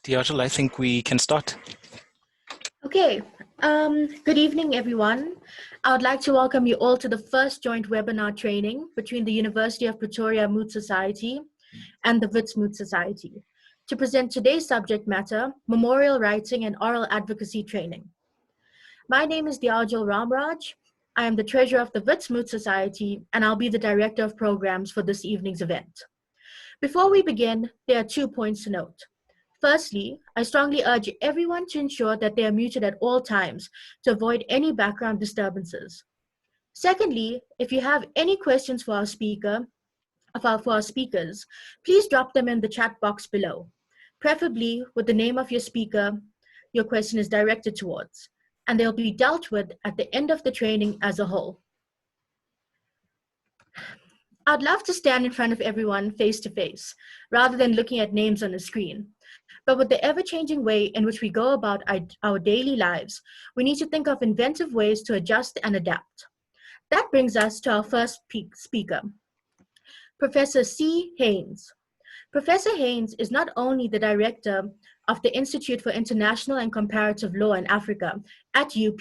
Diajal, I think we can start. Okay, good evening, everyone. I would like to welcome you all to the first joint webinar training between the University of Pretoria Moot Society and the Wits Moot Society to present today's subject matter, Memorial Writing and Oral Advocacy Training. My name is Diajal Ramraj. I am the treasurer of the Wits Moot Society, and I'll be the director of programs for this evening's event. Before we begin, there are 2 points to note. Firstly, I strongly urge everyone to ensure that they are muted at all times to avoid any background disturbances. Secondly, if you have any questions for our speakers, please drop them in the chat box below, preferably with the name of your speaker your question is directed towards, and they'll be dealt with at the end of the training as a whole. I'd love to stand in front of everyone face to face, rather than looking at names on a screen. But with the ever-changing way in which we go about our daily lives, we need to think of inventive ways to adjust and adapt. That brings us to our first speaker, Professor C. Heyns. Professor Heyns is not only the director of the Institute for International and Comparative Law in Africa at UP,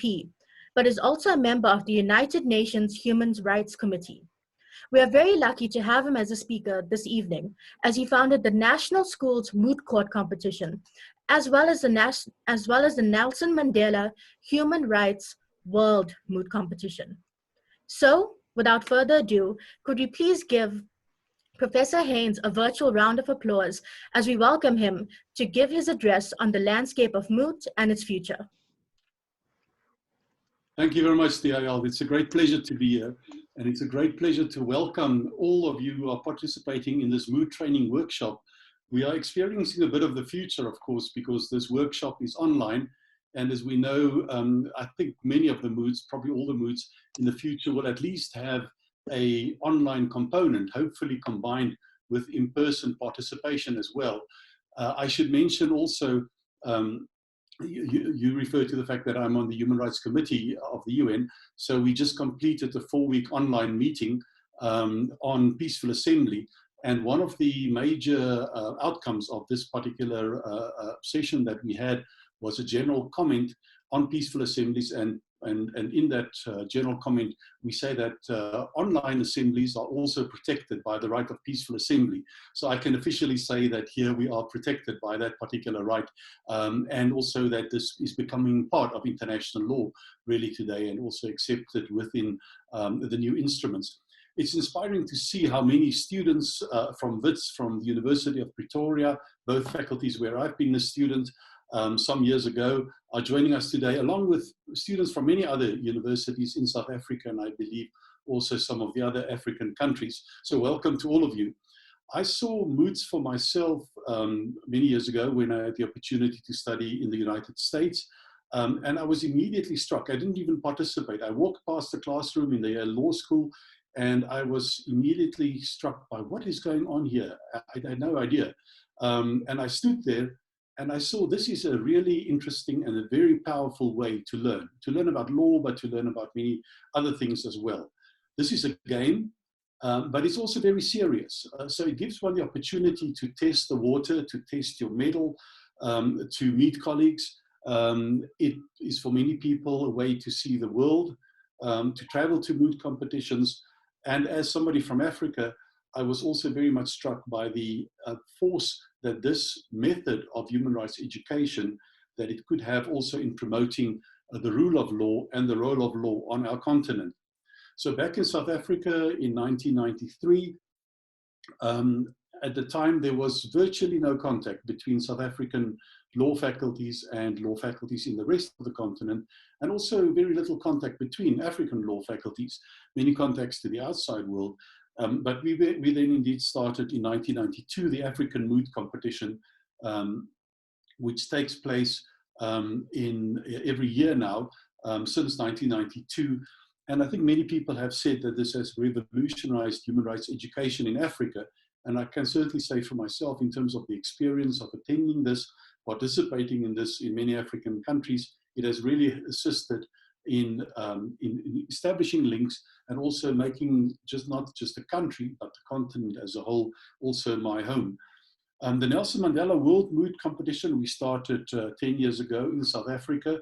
but is also a member of the United Nations Human Rights Committee. We are very lucky to have him as a speaker this evening, as he founded the National Schools Moot Court competition, as well as the Nelson Mandela Human Rights World Moot Competition. So, without further ado, could we please give Professor Heyns a virtual round of applause as we welcome him to give his address on the landscape of moot and its future. Thank you very much, Diajal. It's a great pleasure to be here, and it's a great pleasure to welcome all of you who are participating in this moot training workshop. We are experiencing a bit of the future, of course, because this workshop is online, and as we know, I think many of the moots, probably all the moots in the future, will at least have an online component, hopefully combined with in-person participation as well. I should mention also, you refer to the fact that I'm on the Human Rights Committee of the UN. So we just completed a 4-week online meeting on peaceful assembly. And one of the major outcomes of this particular session that we had was a general comment on peaceful assemblies. And in that general comment, we say that online assemblies are also protected by the right of peaceful assembly. So I can officially say that here we are protected by that particular right, and also that this is becoming part of international law really today, and also accepted within the new instruments. It's inspiring to see how many students from Wits, from the University of Pretoria, both faculties where I've been a student some years ago, are joining us today, along with students from many other universities in South Africa, and I believe also some of the other African countries. So welcome to all of you. I saw moots for myself many years ago when I had the opportunity to study in the United States, and I was immediately struck. I didn't even participate. I walked past the classroom in the law school, and I was immediately struck by what is going on here. I had no idea. And I stood there and I saw this is a really interesting and a very powerful way to learn about law, but to learn about many other things as well. This is a game, but it's also very serious. So it gives one the opportunity to test the water, to test your mettle, to meet colleagues. It is for many people a way to see the world, to travel to moot competitions. And as somebody from Africa, I was also very much struck by the force that this method of human rights education, that it could have also in promoting the rule of law and the role of law on our continent. So back in South Africa in 1993, at the time there was virtually no contact between South African law faculties and law faculties in the rest of the continent, and also very little contact between African law faculties, many contacts to the outside world. But we then indeed started in 1992 the African Moot competition, which takes place every year now since 1992. And I think many people have said that this has revolutionized human rights education in Africa. And I can certainly say for myself, in terms of the experience of attending this, participating in this in many African countries, it has really assisted in establishing links and also making not just a country, but the continent as a whole also my home. The Nelson Mandela World Moot Competition, we started 10 years ago in South Africa.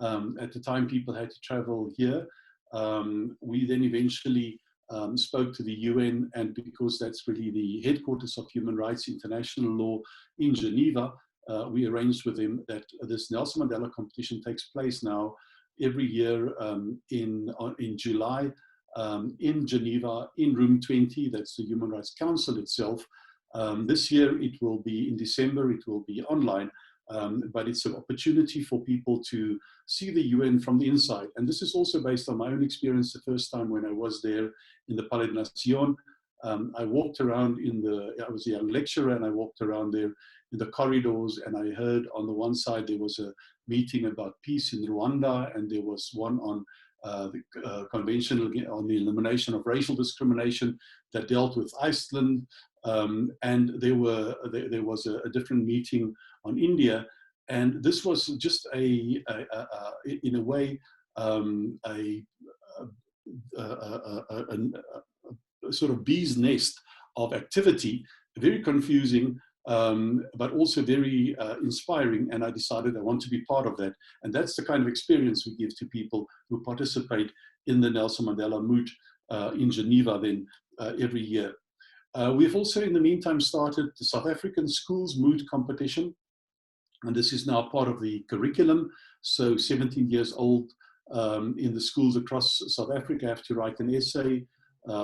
At the time, people had to travel here. We then eventually spoke to the UN, and because that's really the headquarters of human rights international law in Geneva, we arranged with them that this Nelson Mandela competition takes place now every year in July in Geneva, in room 20. That's the Human Rights Council itself. This year it will be in December, it will be online, but it's an opportunity for people to see the UN from the inside. And this is also based on my own experience the first time when I was there in the Palais de Nation. I walked around I was a young lecturer, and I walked around there in the corridors, and I heard on the one side there was a meeting about peace in Rwanda, and there was one on the convention on the elimination of racial discrimination that dealt with Iceland, and there was a different meeting on India, and this was just in a way a sort of bee's nest of activity, very confusing, but also very inspiring. And I decided I want to be part of that. And that's the kind of experience we give to people who participate in the Nelson Mandela Moot in Geneva then every year. We've also in the meantime started the South African Schools Moot Competition. And this is now part of the curriculum. So 17 years old in the schools across South Africa have to write an essay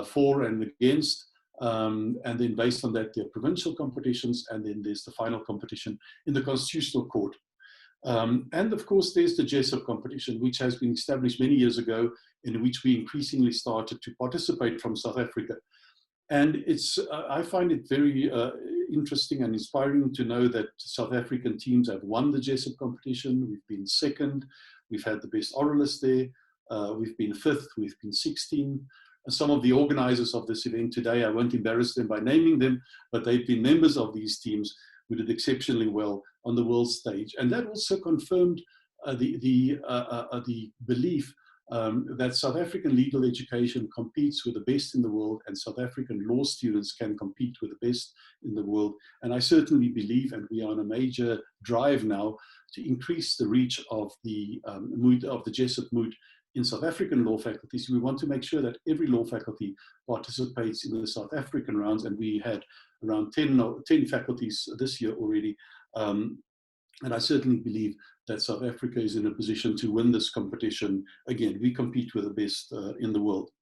for and against. And then based on that, there are provincial competitions, and then there's the final competition in the Constitutional Court. And of course, there's the Jessup competition, which has been established many years ago, in which we increasingly started to participate from South Africa. And I find it very interesting and inspiring to know that South African teams have won the Jessup competition. We've been second. We've had the best oralists there. We've been fifth. We've been 16. Some of the organizers of this event today, I won't embarrass them by naming them, but they've been members of these teams who did exceptionally well on the world stage. And that also confirmed the belief that South African legal education competes with the best in the world, and South African law students can compete with the best in the world. And I certainly believe, and we are on a major drive now to increase the reach of the Jessup Moot in South African law faculties. We want to make sure that every law faculty participates in the South African rounds, and we had around 10 faculties this year already. And I certainly believe that South Africa is in a position to win this competition. Again, we compete with the best in the world.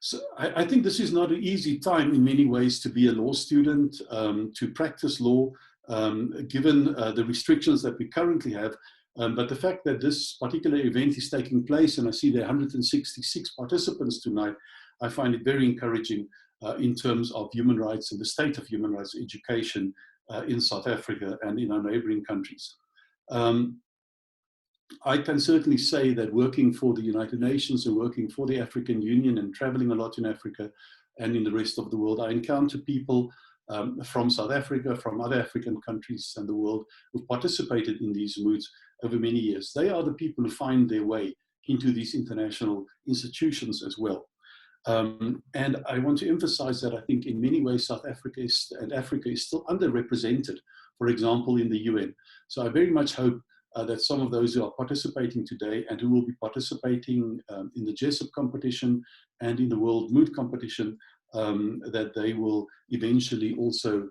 So I think this is not an easy time in many ways to be a law student, to practice law, given the restrictions that we currently have. But the fact that this particular event is taking place, and I see there are 166 participants tonight, I find it very encouraging in terms of human rights and the state of human rights education in South Africa and in our neighboring countries. I can certainly say that working for the United Nations and working for the African Union and traveling a lot in Africa and in the rest of the world, I encounter people from South Africa, from other African countries and the world who've participated in these moots over many years. They are the people who find their way into these international institutions as well. And I want to emphasize that I think in many ways South Africa and Africa is still underrepresented, for example, in the UN. So I very much hope that some of those who are participating today and who will be participating in the Jessup competition and in the World Moot competition, that they will eventually also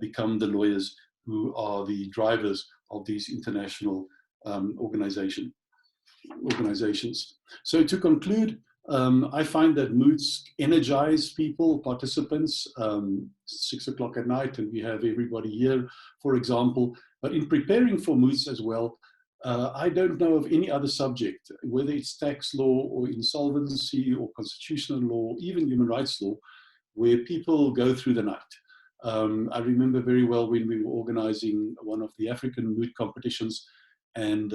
become the lawyers who are the drivers of these international organizations. So to conclude, I find that moots energize people, participants, 6 o'clock at night, and we have everybody here, for example. But in preparing for moots as well, I don't know of any other subject, whether it's tax law or insolvency or constitutional law, even human rights law, where people go through the night. I remember very well when we were organizing one of the African moot competitions, and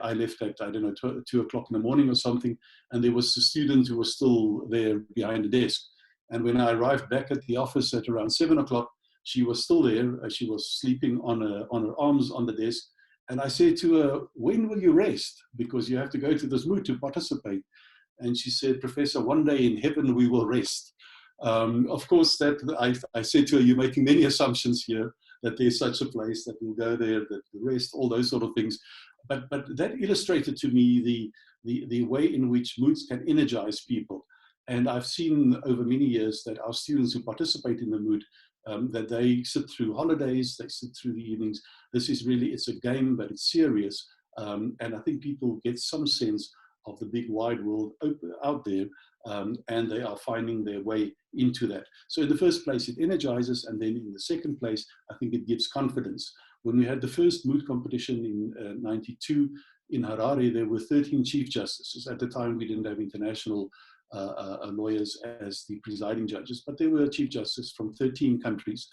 I left at, I don't know, 2 o'clock in the morning or something, and there was a student who was still there behind the desk. And when I arrived back at the office at around 7 o'clock, she was still there. She was sleeping on her arms on the desk. And I said to her, when will you rest? Because you have to go to this moot to participate. And she said, Professor, one day in heaven we will rest. Of course, that I said to her, you're making many assumptions here, that there's such a place, that we'll go there, that the rest, all those sort of things. But that illustrated to me the way in which moots can energize people. And I've seen over many years that our students who participate in the moot, that they sit through holidays, they sit through the evenings. This is really, it's a game, but it's serious. And I think people get some sense of the big wide world out there, and they are finding their way into that. So in the first place, it energizes, and then in the second place, I think it gives confidence. When we had the first moot competition in '92 in Harare, there were 13 chief justices. At the time, we didn't have international lawyers as the presiding judges, but there were chief justices from 13 countries.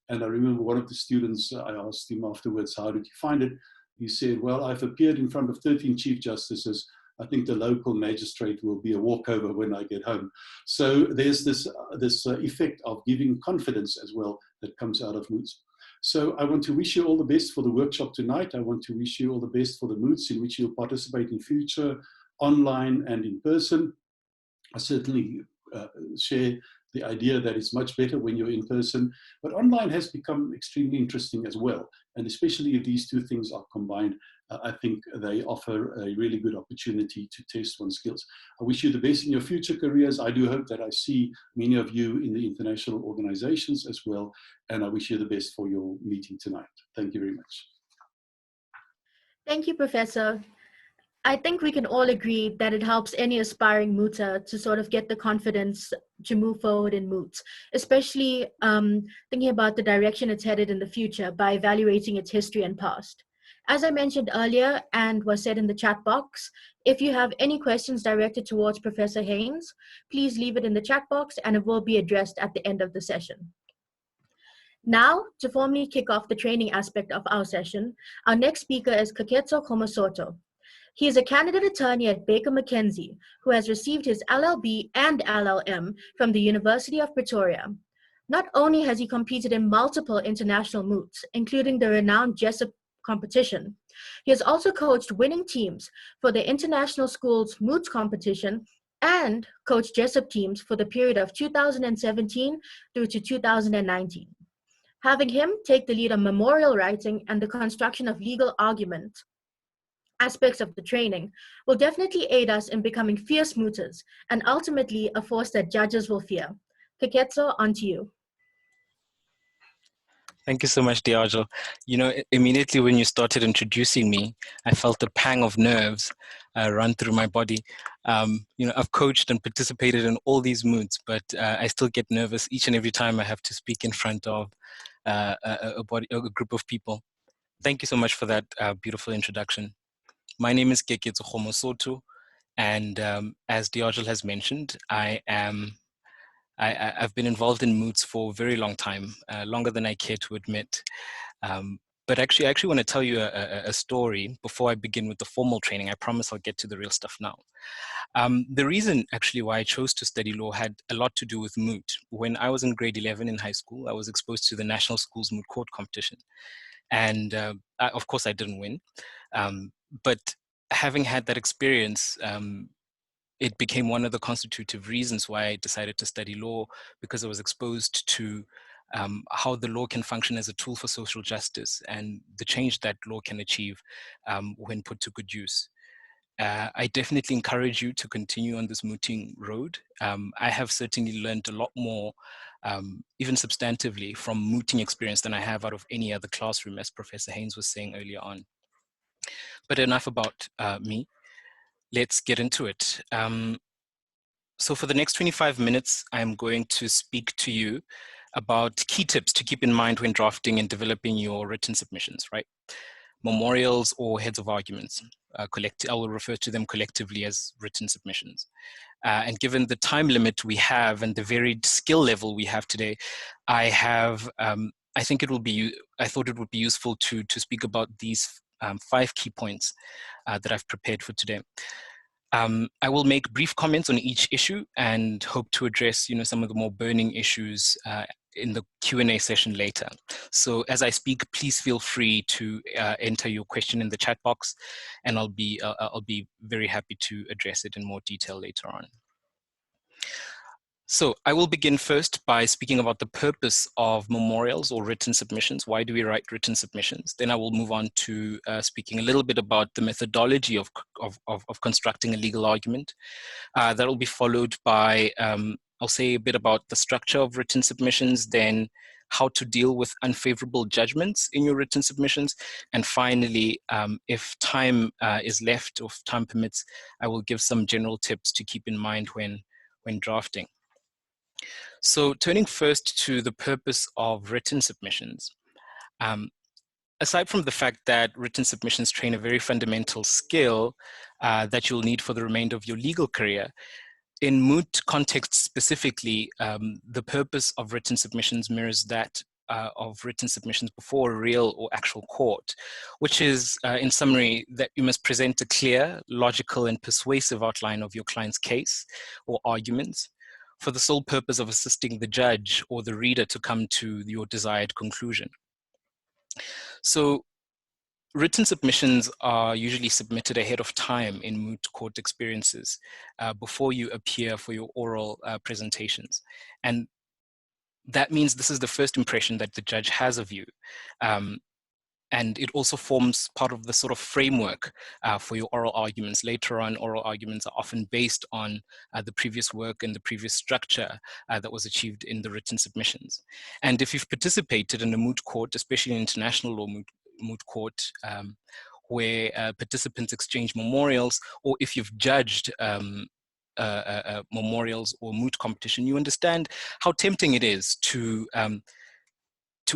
And I remember one of the students, I asked him afterwards, how did you find it? He said, well, I've appeared in front of 13 chief justices. I think the local magistrate will be a walkover when I get home. So there's this effect of giving confidence as well that comes out of moots. So I want to wish you all the best for the workshop tonight. I want to wish you all the best for the moots in which you'll participate in future, online and in person. I certainly share the idea that it's much better when you're in person, but online has become extremely interesting as well. And especially if these two things are combined, I think they offer a really good opportunity to test one's skills. I wish you the best in your future careers. I do hope that I see many of you in the international organizations as well. And I wish you the best for your meeting tonight. Thank you very much. Thank you, Professor. I think we can all agree that it helps any aspiring mooter to sort of get the confidence to move forward in moots, especially thinking about the direction it's headed in the future by evaluating its history and past. As I mentioned earlier and was said in the chat box, if you have any questions directed towards Professor Heyns, please leave it in the chat box and it will be addressed at the end of the session. Now, to formally kick off the training aspect of our session, our next speaker is Keketso Kgomosotho. He is a candidate attorney at Baker McKenzie who has received his LLB and LLM from the University of Pretoria. Not only has he competed in multiple international moots, including the renowned Jessup competition, he has also coached winning teams for the International Schools Moots competition and coached Jessup teams for the period of 2017 through to 2019. Having him take the lead on memorial writing and the construction of legal argument aspects of the training will definitely aid us in becoming fierce mooters and ultimately a force that judges will fear. Keketso, on to you. Thank you so much, Diajo. You know, immediately when you started introducing me, I felt a pang of nerves run through my body. You know, I've coached and participated in all these moots, but I still get nervous each and every time I have to speak in front of a group of people. Thank you so much for that beautiful introduction. My name is Keketso Kgomosotho, and as Diajo has mentioned, I've been involved in moots for a very long time, longer than I care to admit. But actually, I want to tell you a story before I begin with the formal training. I promise I'll get to the real stuff now. The reason actually why I chose to study law had a lot to do with moot. When I was in grade 11 in high school, I was exposed to the National Schools Moot Court competition. And of course I didn't win. But having had that experience, it became one of the constitutive reasons why I decided to study law, because I was exposed to how the law can function as a tool for social justice and the change that law can achieve when put to good use. I definitely encourage you to continue on this mooting road. I have certainly learned a lot more, even substantively, from mooting experience than I have out of any other classroom, as Professor Heyns was saying earlier on. But enough about me. Let's get into it. So for the next 25 minutes, I'm going to speak to you about key tips to keep in mind when drafting and developing your written submissions, right? Memorials or heads of arguments. I will refer to them collectively as written submissions. And given the time limit we have and the varied skill level we have today, I thought it would be useful to speak about these 5 key points that I've prepared for today. I will make brief comments on each issue and hope to address, some of the more burning issues in the Q&A session later. So as I speak, please feel free to enter your question in the chat box, and I'll be very happy to address it in more detail later on. So I will begin first by speaking about the purpose of memorials or written submissions. Why do we write written submissions? Then I will move on to speaking a little bit about the methodology of constructing a legal argument. That will be followed by, I'll say a bit about the structure of written submissions, then how to deal with unfavorable judgments in your written submissions. And finally, if time is left or if time permits, I will give some general tips to keep in mind when drafting. So turning first to the purpose of written submissions, aside from the fact that written submissions train a very fundamental skill that you'll need for the remainder of your legal career, in moot context specifically, the purpose of written submissions mirrors that of written submissions before a real or actual court, which is, in summary, that you must present a clear, logical, and persuasive outline of your client's case or arguments for the sole purpose of assisting the judge or the reader to come to your desired conclusion. So written submissions are usually submitted ahead of time in moot court experiences before you appear for your oral presentations. And that means this is the first impression that the judge has of you. And it also forms part of the sort of framework for your oral arguments. Later on, oral arguments are often based on the previous work and the previous structure that was achieved in the written submissions. And if you've participated in a moot court, especially in international law moot court, where participants exchange memorials, or if you've judged memorials or moot competition, you understand how tempting it is to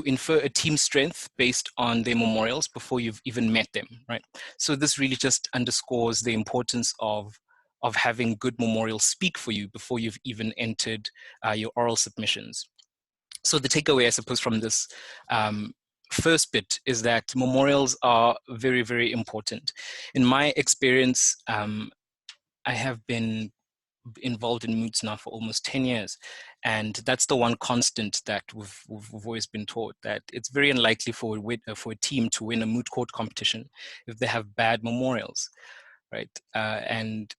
infer a team strength based on their memorials before you've even met them, right? So this really just underscores the importance of having good memorials speak for you before you've even entered your oral submissions. So the takeaway, I suppose, from this first bit is that memorials are very, very important. In my experience, I have been involved in moots now for almost 10 years. And that's the one constant that we've always been taught, that it's very unlikely for a team to win a moot court competition if they have bad memorials, right? And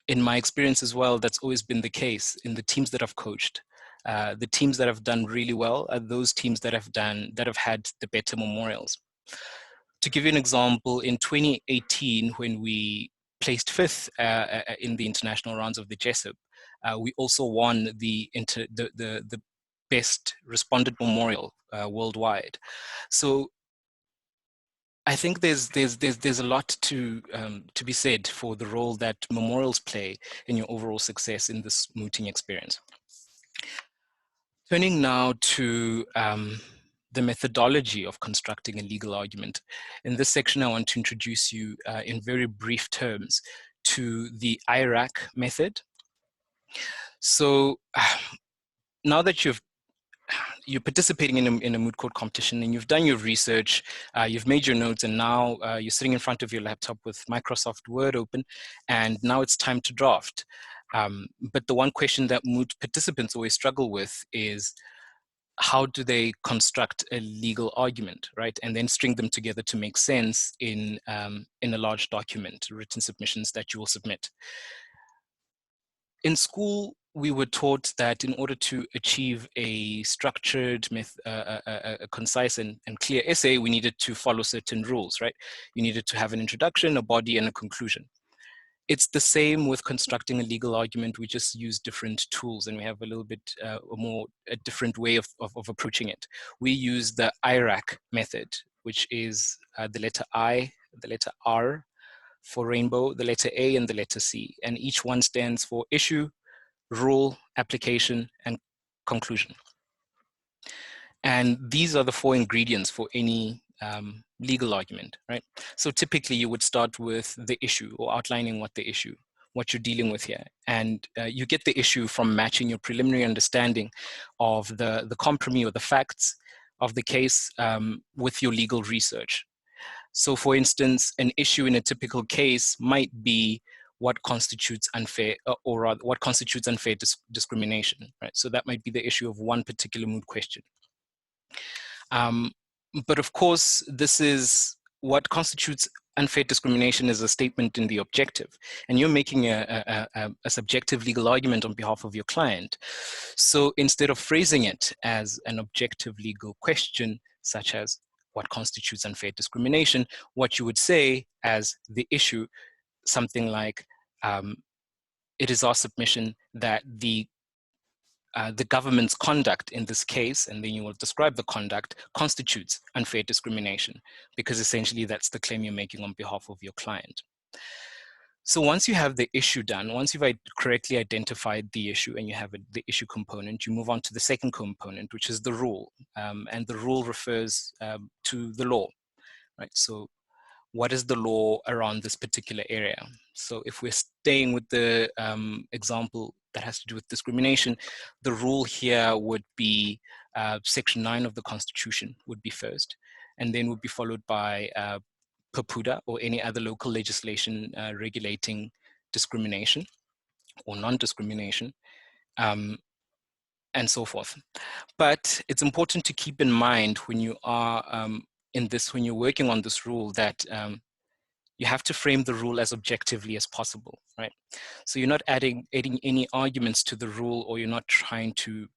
in my experience as well, that's always been the case in the teams that I've coached. The teams that have done really well are those teams that have had the better memorials. To give you an example, in 2018, when we placed fifth in the international rounds of the JESUP, we also won the best responded memorial worldwide. So I think there's a lot to be said for the role that memorials play in your overall success in this mooting experience. Turning now to the methodology of constructing a legal argument. In this section, I want to introduce you in very brief terms to the IRAC method. So now that you're participating in a moot court competition and you've done your research, you've made your notes, and now you're sitting in front of your laptop with Microsoft Word open, and now it's time to draft. But the one question that moot participants always struggle with is, how do they construct a legal argument, right? And then string them together to make sense in a large document, written submissions that you will submit. In school, we were taught that in order to achieve a structured, a concise and clear essay, we needed to follow certain rules, right? You needed to have an introduction, a body, and a conclusion. It's the same with constructing a legal argument. We just use different tools, and we have a little bit a different way of approaching it. We use the IRAC method, which is the letter I, the letter R for rainbow, the letter A, and the letter C. And each one stands for issue, rule, application, and conclusion. And these are the four ingredients for any legal argument, right? So typically you would start with the issue, or outlining what you're dealing with here. And you get the issue from matching your preliminary understanding of the compromise or the facts of the case with your legal research. So for instance, an issue in a typical case might be what constitutes unfair, or rather, what constitutes unfair discrimination, right? So that might be the issue of one particular moot question. But of course, this is what constitutes unfair discrimination is a statement in the objective, and you're making a subjective legal argument on behalf of your client. So instead of phrasing it as an objective legal question, such as what constitutes unfair discrimination, what you would say as the issue, something like, it is our submission that the government's conduct in this case, and then you will describe the conduct, constitutes unfair discrimination, because essentially that's the claim you're making on behalf of your client. So once you have the issue done, once you've correctly identified the issue and you have the issue component, you move on to the second component, which is the rule. And the rule refers to the law, right? So what is the law around this particular area? So if we're staying with the example that has to do with discrimination, the rule here would be Section 9 of the Constitution would be first, and then would be followed by PAPUDA or any other local legislation regulating discrimination or non-discrimination, and so forth. But it's important to keep in mind when you are when you're working on this rule, that you have to frame the rule as objectively as possible, right? So you're not adding any arguments to the rule, or you're not trying to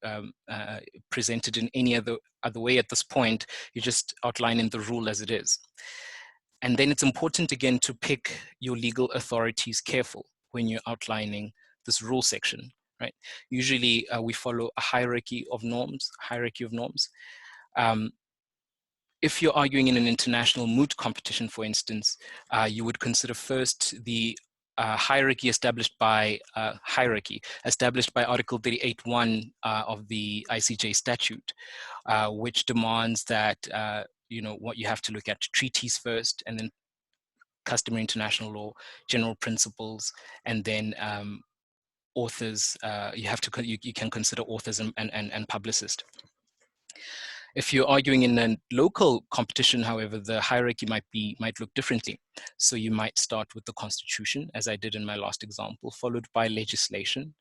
present it in any other way at this point. You're just outlining the rule as it is. And then it's important, again, to pick your legal authorities careful when you're outlining this rule section, right? Usually we follow a hierarchy of norms. If you're arguing in an international moot competition, for instance, you would consider first the hierarchy established by Article 38.1 of the ICJ statute, which demands that what you have to look at treaties first, and then customary international law, general principles, and then authors. You can consider authors and publicists. If you're arguing in a local competition, however, the hierarchy might look differently. So you might start with the Constitution, as I did in my last example, followed by legislation,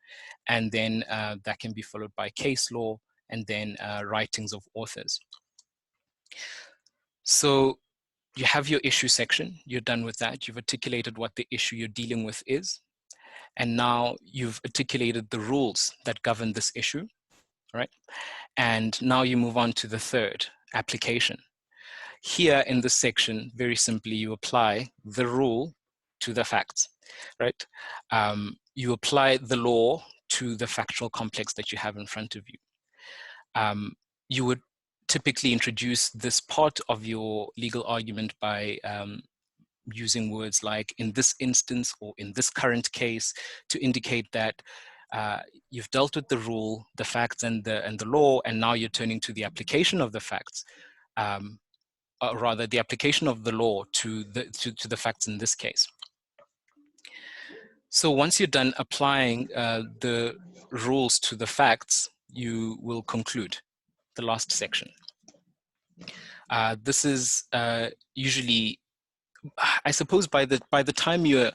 and then that can be followed by case law, and then writings of authors. So you have your issue section, you're done with that, you've articulated what the issue you're dealing with is, and now you've articulated the rules that govern this issue, right? And now you move on to the third, application. Here in this section, very simply, you apply the rule to the facts, right? You apply the law to the factual complex that you have in front of you. You would typically introduce this part of your legal argument by using words like in this instance or in this current case, to indicate that you've dealt with the rule, the facts, and the law, and now you're turning to the application of the facts, or rather the application of the law to the facts in this case. So once you're done applying the rules to the facts, you will conclude the last section. This is usually, I suppose, by the time you're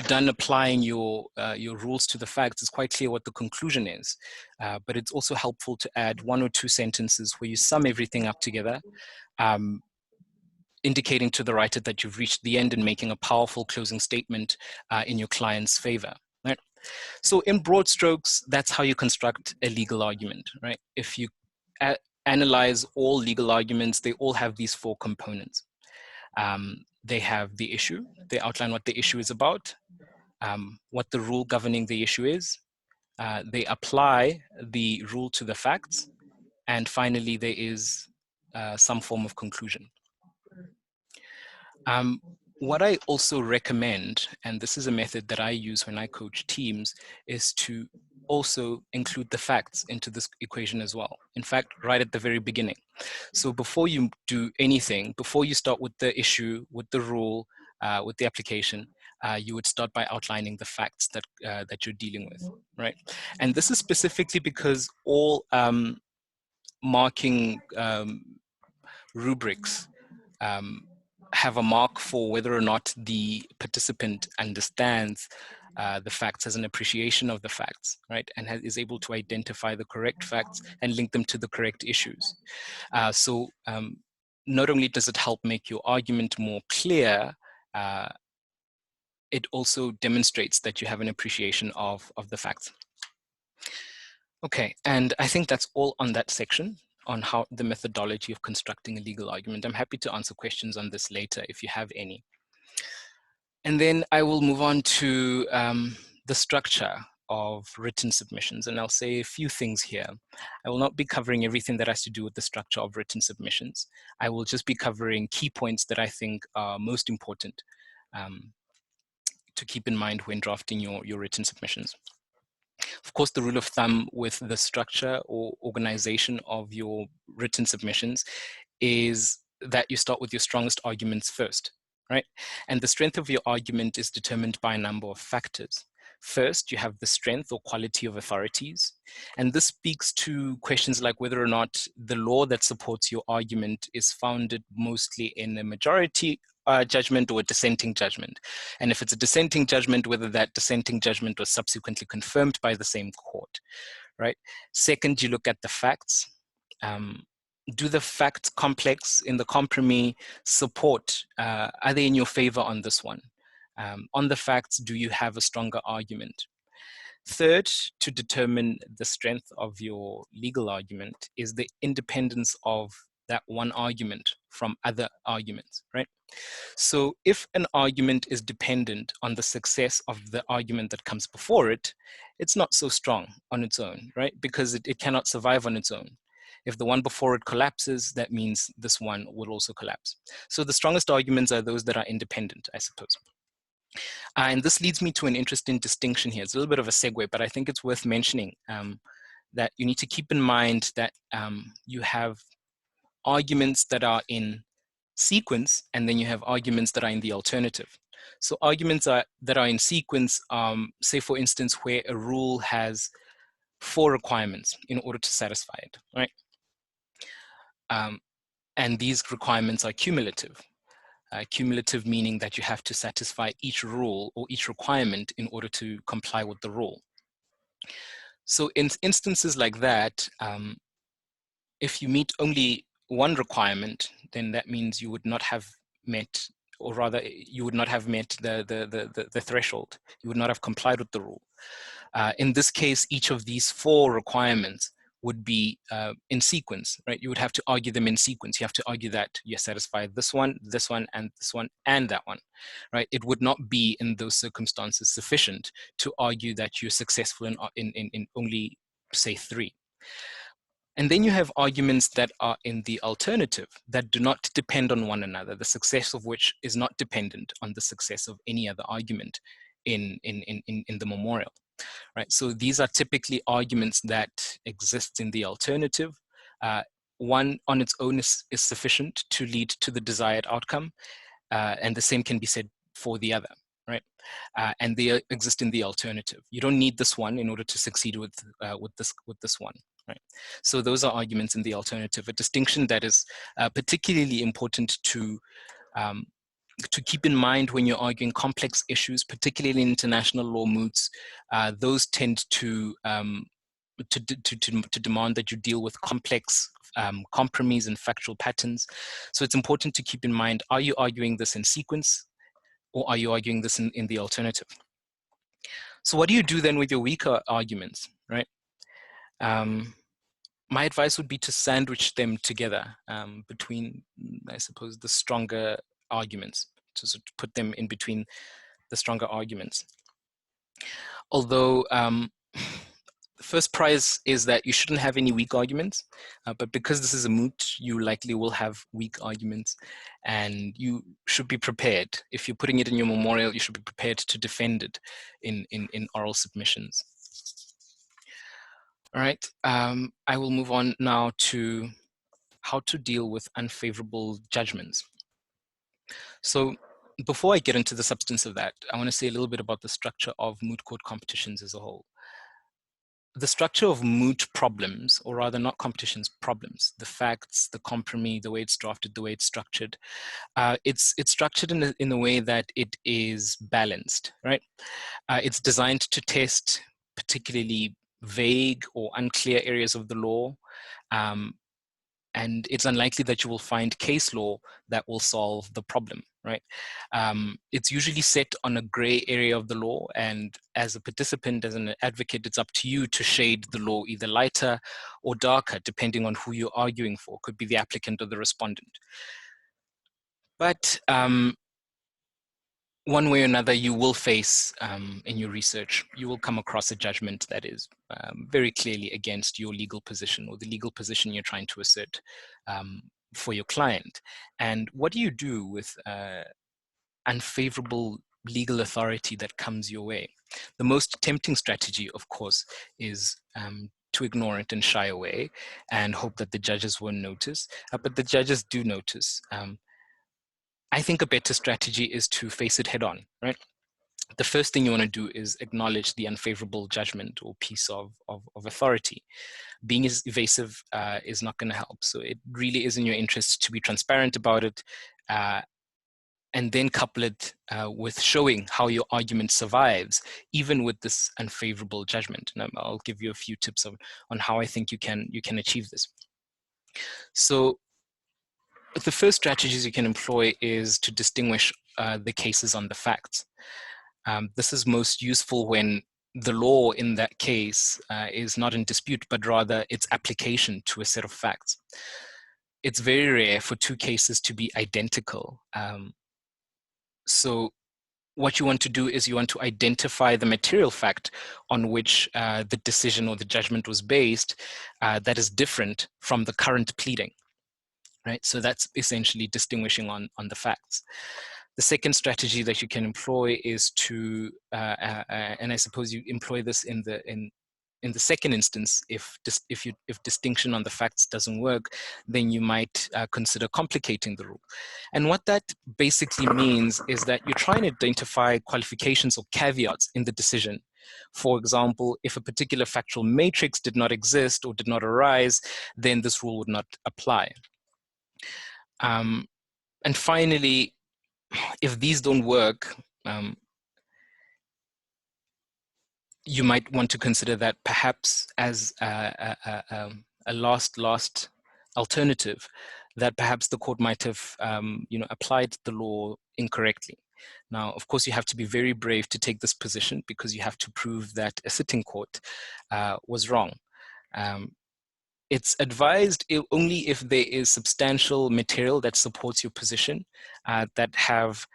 done applying your rules to the facts, it's quite clear what the conclusion is. But it's also helpful to add 1 or 2 sentences where you sum everything up together, indicating to the writer that you've reached the end and making a powerful closing statement in your client's favor. Right? So in broad strokes, that's how you construct a legal argument. Right? If you analyze all legal arguments, they all have these 4 components. They have the issue, they outline what the issue is about, what the rule governing the issue is, they apply the rule to the facts, and finally there is some form of conclusion. What I also recommend, and this is a method that I use when I coach teams, is to also include the facts into this equation as well. In fact, right at the very beginning. So before you do anything, before you start with the issue, with the rule, with the application, you would start by outlining the facts that you're dealing with, right? And this is specifically because all marking rubrics have a mark for whether or not the participant understands the facts, has an appreciation of the facts, right? And is able to identify the correct facts and link them to the correct issues. So not only does it help make your argument more clear, it also demonstrates that you have an appreciation of the facts. Okay, and I think that's all on that section on how the methodology of constructing a legal argument. I'm happy to answer questions on this later if you have any. And then I will move on to the structure of written submissions, and I'll say a few things here. I will not be covering everything that has to do with the structure of written submissions. I will just be covering key points that I think are most important to keep in mind when drafting your written submissions. Of course, the rule of thumb with the structure or organization of your written submissions is that you start with your strongest arguments first, right? And the strength of your argument is determined by a number of factors. First, you have the strength or quality of authorities. And this speaks to questions like whether or not the law that supports your argument is founded mostly in a majority judgment or a dissenting judgment. And if it's a dissenting judgment, whether that dissenting judgment was subsequently confirmed by the same court, right? Second, you look at the facts. Do the facts complex in the compromise support, are they in your favor on this one? On the facts, do you have a stronger argument? Third, to determine the strength of your legal argument is the independence of that one argument from other arguments, right? So if an argument is dependent on the success of the argument that comes before it, it's not so strong on its own, right? Because it cannot survive on its own. If the one before it collapses, that means this one will also collapse. So the strongest arguments are those that are independent, I suppose. And this leads me to an interesting distinction here. It's a little bit of a segue, but I think it's worth mentioning that you need to keep in mind that you have arguments that are in sequence, and then you have arguments that are in the alternative. So arguments that are in sequence, say for instance, where a rule has 4 requirements in order to satisfy it, right? And these requirements are cumulative. Cumulative meaning that you have to satisfy each rule or each requirement in order to comply with the rule. So in instances like that, if you meet only one requirement, then that means you would not have met, or rather you would not have met the threshold. You would not have complied with the rule. In this case, each of these 4 requirements would be in sequence, right? You would have to argue them in sequence. You have to argue that you satisfy this one, and this one, and that one, right? It would not be in those circumstances sufficient to argue that you're successful in only, say, 3. And then you have arguments that are in the alternative that do not depend on one another, the success of which is not dependent on the success of any other argument in the memorial. Right, so these are typically arguments that exist in the alternative. One on its own is sufficient to lead to the desired outcome, and the same can be said for the other, right? And they exist in the alternative. You don't need this one in order to succeed with this one, right? So those are arguments in the alternative. A distinction that is particularly important to keep in mind when you're arguing complex issues, particularly in international law moots. Those tend to demand that you deal with complex compromise and factual patterns. So it's important to keep in mind, are you arguing this in sequence, or are you arguing this in the alternative? So what do you do then with your weaker arguments, right? My advice would be to sandwich them together between, I suppose, the stronger arguments, to sort of put them in between the stronger arguments. Although the first prize is that you shouldn't have any weak arguments, but because this is a moot, you likely will have weak arguments, and you should be prepared. If you're putting it in your memorial, you should be prepared to defend it in oral submissions. All right, I will move on now to how to deal with unfavorable judgments. So before I get into the substance of that, I want to say a little bit about the structure of moot court competitions as a whole. The structure of moot problems, or rather not competitions, problems, the facts, the compromise, the way it's drafted, the way it's structured, it's structured in a way that it is balanced, right? It's designed to test particularly vague or unclear areas of the law, and it's unlikely that you will find case law that will solve the problem, right? It's usually set on a gray area of the law, and as a participant, as an advocate, it's up to you to shade the law either lighter or darker, depending on who you're arguing for. Could be the applicant or the respondent. But one way or another, you will face in your research, you will come across a judgment that is very clearly against your legal position or the legal position you're trying to assert for your client. And what do you do with unfavorable legal authority that comes your way? The most tempting strategy, of course, is to ignore it and shy away and hope that the judges won't notice, but the judges do notice. I think a better strategy is to face it head on, right? The first thing you want to do is acknowledge the unfavorable judgment or piece of authority. Being as evasive is not going to help. So it really is in your interest to be transparent about it, and then couple it with showing how your argument survives, even with this unfavorable judgment. And I'll give you a few tips on how I think you can achieve this. So the first strategies you can employ is to distinguish the cases on the facts. This is most useful when the law in that case is not in dispute, but rather its application to a set of facts. It's very rare for two cases to be identical. So what you want to do is you want to identify the material fact on which the decision or the judgment was based that is different from the current pleading. Right? So that's essentially distinguishing on the facts. The second strategy that you can employ is to, and I suppose you employ this in the second instance, if distinction on the facts doesn't work, then you might consider complicating the rule. And what that basically means is that you're trying to identify qualifications or caveats in the decision. For example, if a particular factual matrix did not exist or did not arise, then this rule would not apply. And finally, if these don't work, you might want to consider that perhaps as a last alternative, that perhaps the court might have applied the law incorrectly. Now, of course, you have to be very brave to take this position because you have to prove that a sitting court was wrong. It's advised only if there is substantial material that supports your position that have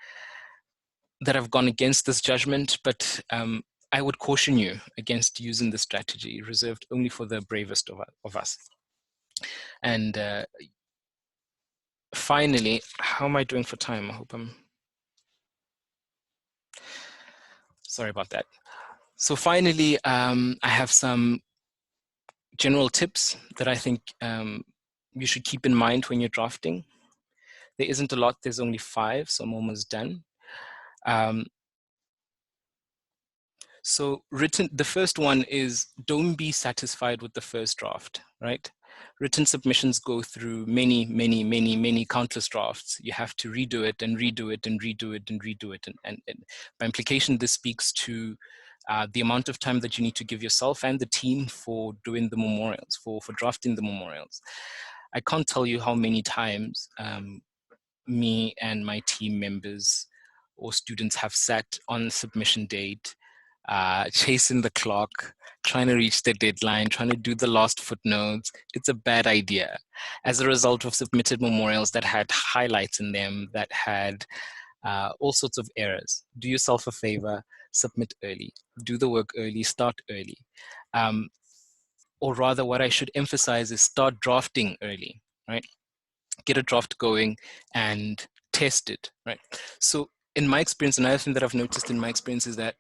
gone against this judgment, but I would caution you against using this strategy, reserved only for the bravest of us. And finally, how am I doing for time? I hope I'm... Sorry about that. So finally, I have some general tips that I think you should keep in mind when you're drafting. There isn't a lot, there's only 5, so I'm almost done. So the first one is don't be satisfied with the first draft, right? Written submissions go through many countless drafts. You have to redo it and redo it and redo it and redo it. And by implication, this speaks to the amount of time that you need to give yourself and the team for doing the memorials, for drafting the memorials. I can't tell you how many times me and my team members or students have sat on submission date, chasing the clock, trying to reach the deadline, trying to do the last footnotes. It's a bad idea. As a result of submitted memorials that had highlights in them, that had all sorts of errors. Do yourself a favor, submit early, do the work early, start early. Or rather, what I should emphasize is start drafting early, right? Get a draft going and test it, right? So in my experience, another thing that I've noticed in my experience is that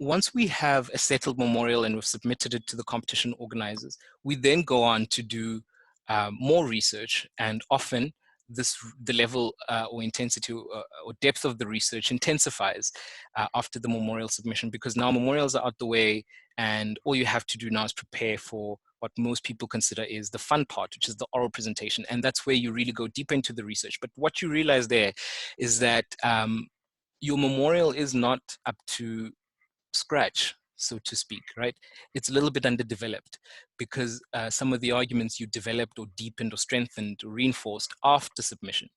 once we have a settled memorial and we've submitted it to the competition organizers, we then go on to do more research, and often the level or intensity or depth of the research intensifies after the memorial submission, because now memorials are out the way and all you have to do now is prepare for what most people consider is the fun part, which is the oral presentation. And that's where you really go deep into the research. But what you realize there is that your memorial is not up to scratch. so to speak, right? It's a little bit underdeveloped because some of the arguments you developed or deepened or strengthened or reinforced after submission.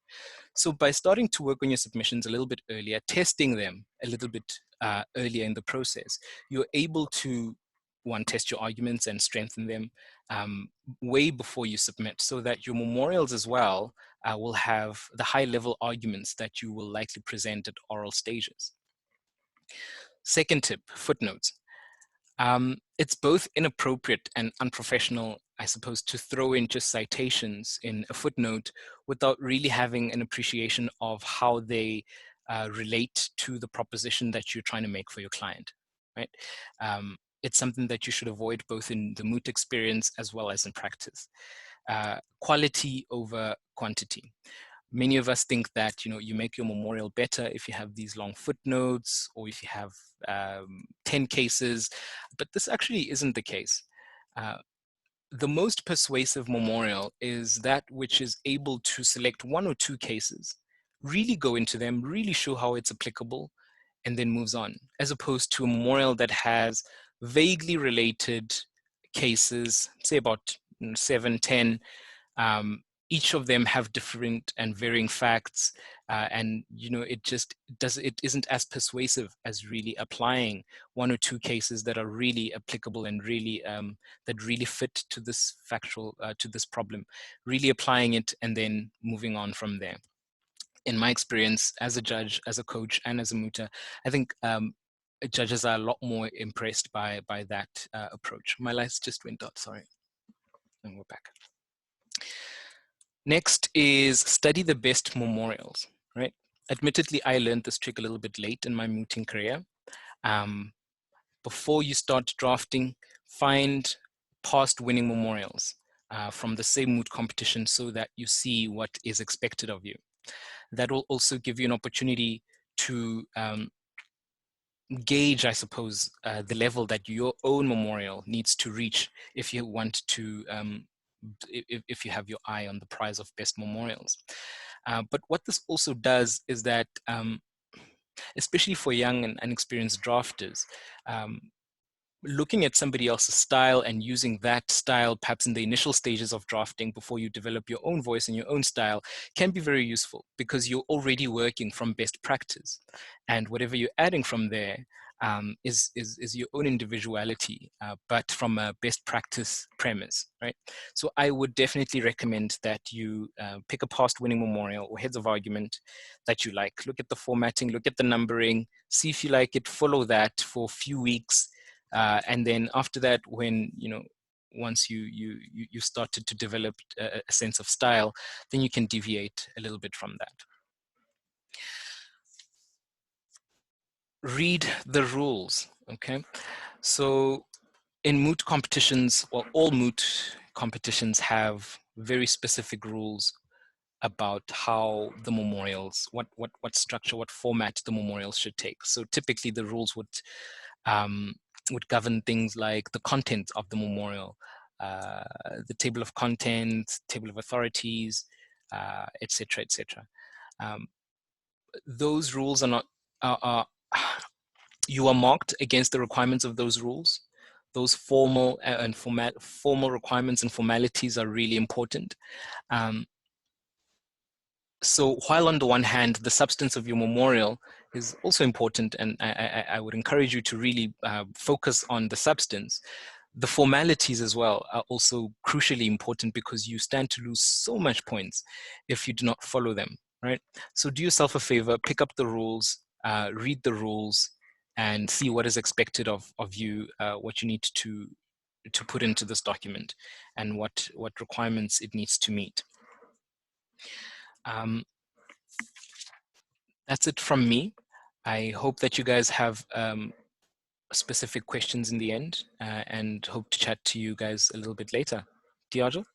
So by starting to work on your submissions a little bit earlier, testing them a little bit earlier in the process, you're able to, one, test your arguments and strengthen them way before you submit, so that your memorials as well will have the high level arguments that you will likely present at oral stages. Second tip, footnotes. It's both inappropriate and unprofessional, I suppose, to throw in just citations in a footnote without really having an appreciation of how they relate to the proposition that you're trying to make for your client, right? It's something that you should avoid both in the moot experience as well as in practice. Quality over quantity. Many of us think that, you know, you make your memorial better if you have these long footnotes or if you have 10 cases, but this actually isn't the case. The most persuasive memorial is that which is able to select 1 or 2 cases, really go into them, really show how it's applicable, and then moves on, as opposed to a memorial that has vaguely related cases, say about 7, 10, each of them have different and varying facts, and you know, it isn't as persuasive as really applying 1 or 2 cases that are really applicable and really that really fit to this factual to this problem, really applying it and then moving on from there. In my experience as a judge, as a coach, and as a mooter, I think judges are a lot more impressed by that approach. My lights just went out, sorry, and we're back. Next is study the best memorials, right? Admittedly, I learned this trick a little bit late in my mooting career. Before you start drafting, find past winning memorials from the same moot competition so that you see what is expected of you. That will also give you an opportunity to gauge, I suppose, the level that your own memorial needs to reach if you want to if you have your eye on the prize of best memorials. But what this also does is that, especially for young and inexperienced drafters, looking at somebody else's style and using that style perhaps in the initial stages of drafting before you develop your own voice and your own style can be very useful, because you're already working from best practice, and whatever you're adding from there is your own individuality, but from a best practice premise, right? So I would definitely recommend that you pick a past winning memorial or heads of argument that you like. Look at the formatting, look at the numbering, see if you like it, follow that for a few weeks. And then after that, when, you know, once you started to develop a sense of style, then you can deviate a little bit from that. Read the rules, okay? So in moot competitions, well, all moot competitions have very specific rules about how the memorials, what structure, what format the memorials should take. So typically the rules would govern things like the content of the memorial, the table of contents, table of authorities, etc., etc. Those rules are not, you are marked against the requirements of those rules. Those formal and formal requirements and formalities are really important. So while on the one hand, the substance of your memorial is also important, and I would encourage you to really focus on the substance, the formalities as well are also crucially important, because you stand to lose so much points if you do not follow them, right? So do yourself a favor, pick up the rules, read the rules, and see what is expected of you, what you need to put into this document, and what requirements it needs to meet. That's it from me. I hope that you guys have specific questions in the end, and hope to chat to you guys a little bit later. Diajo?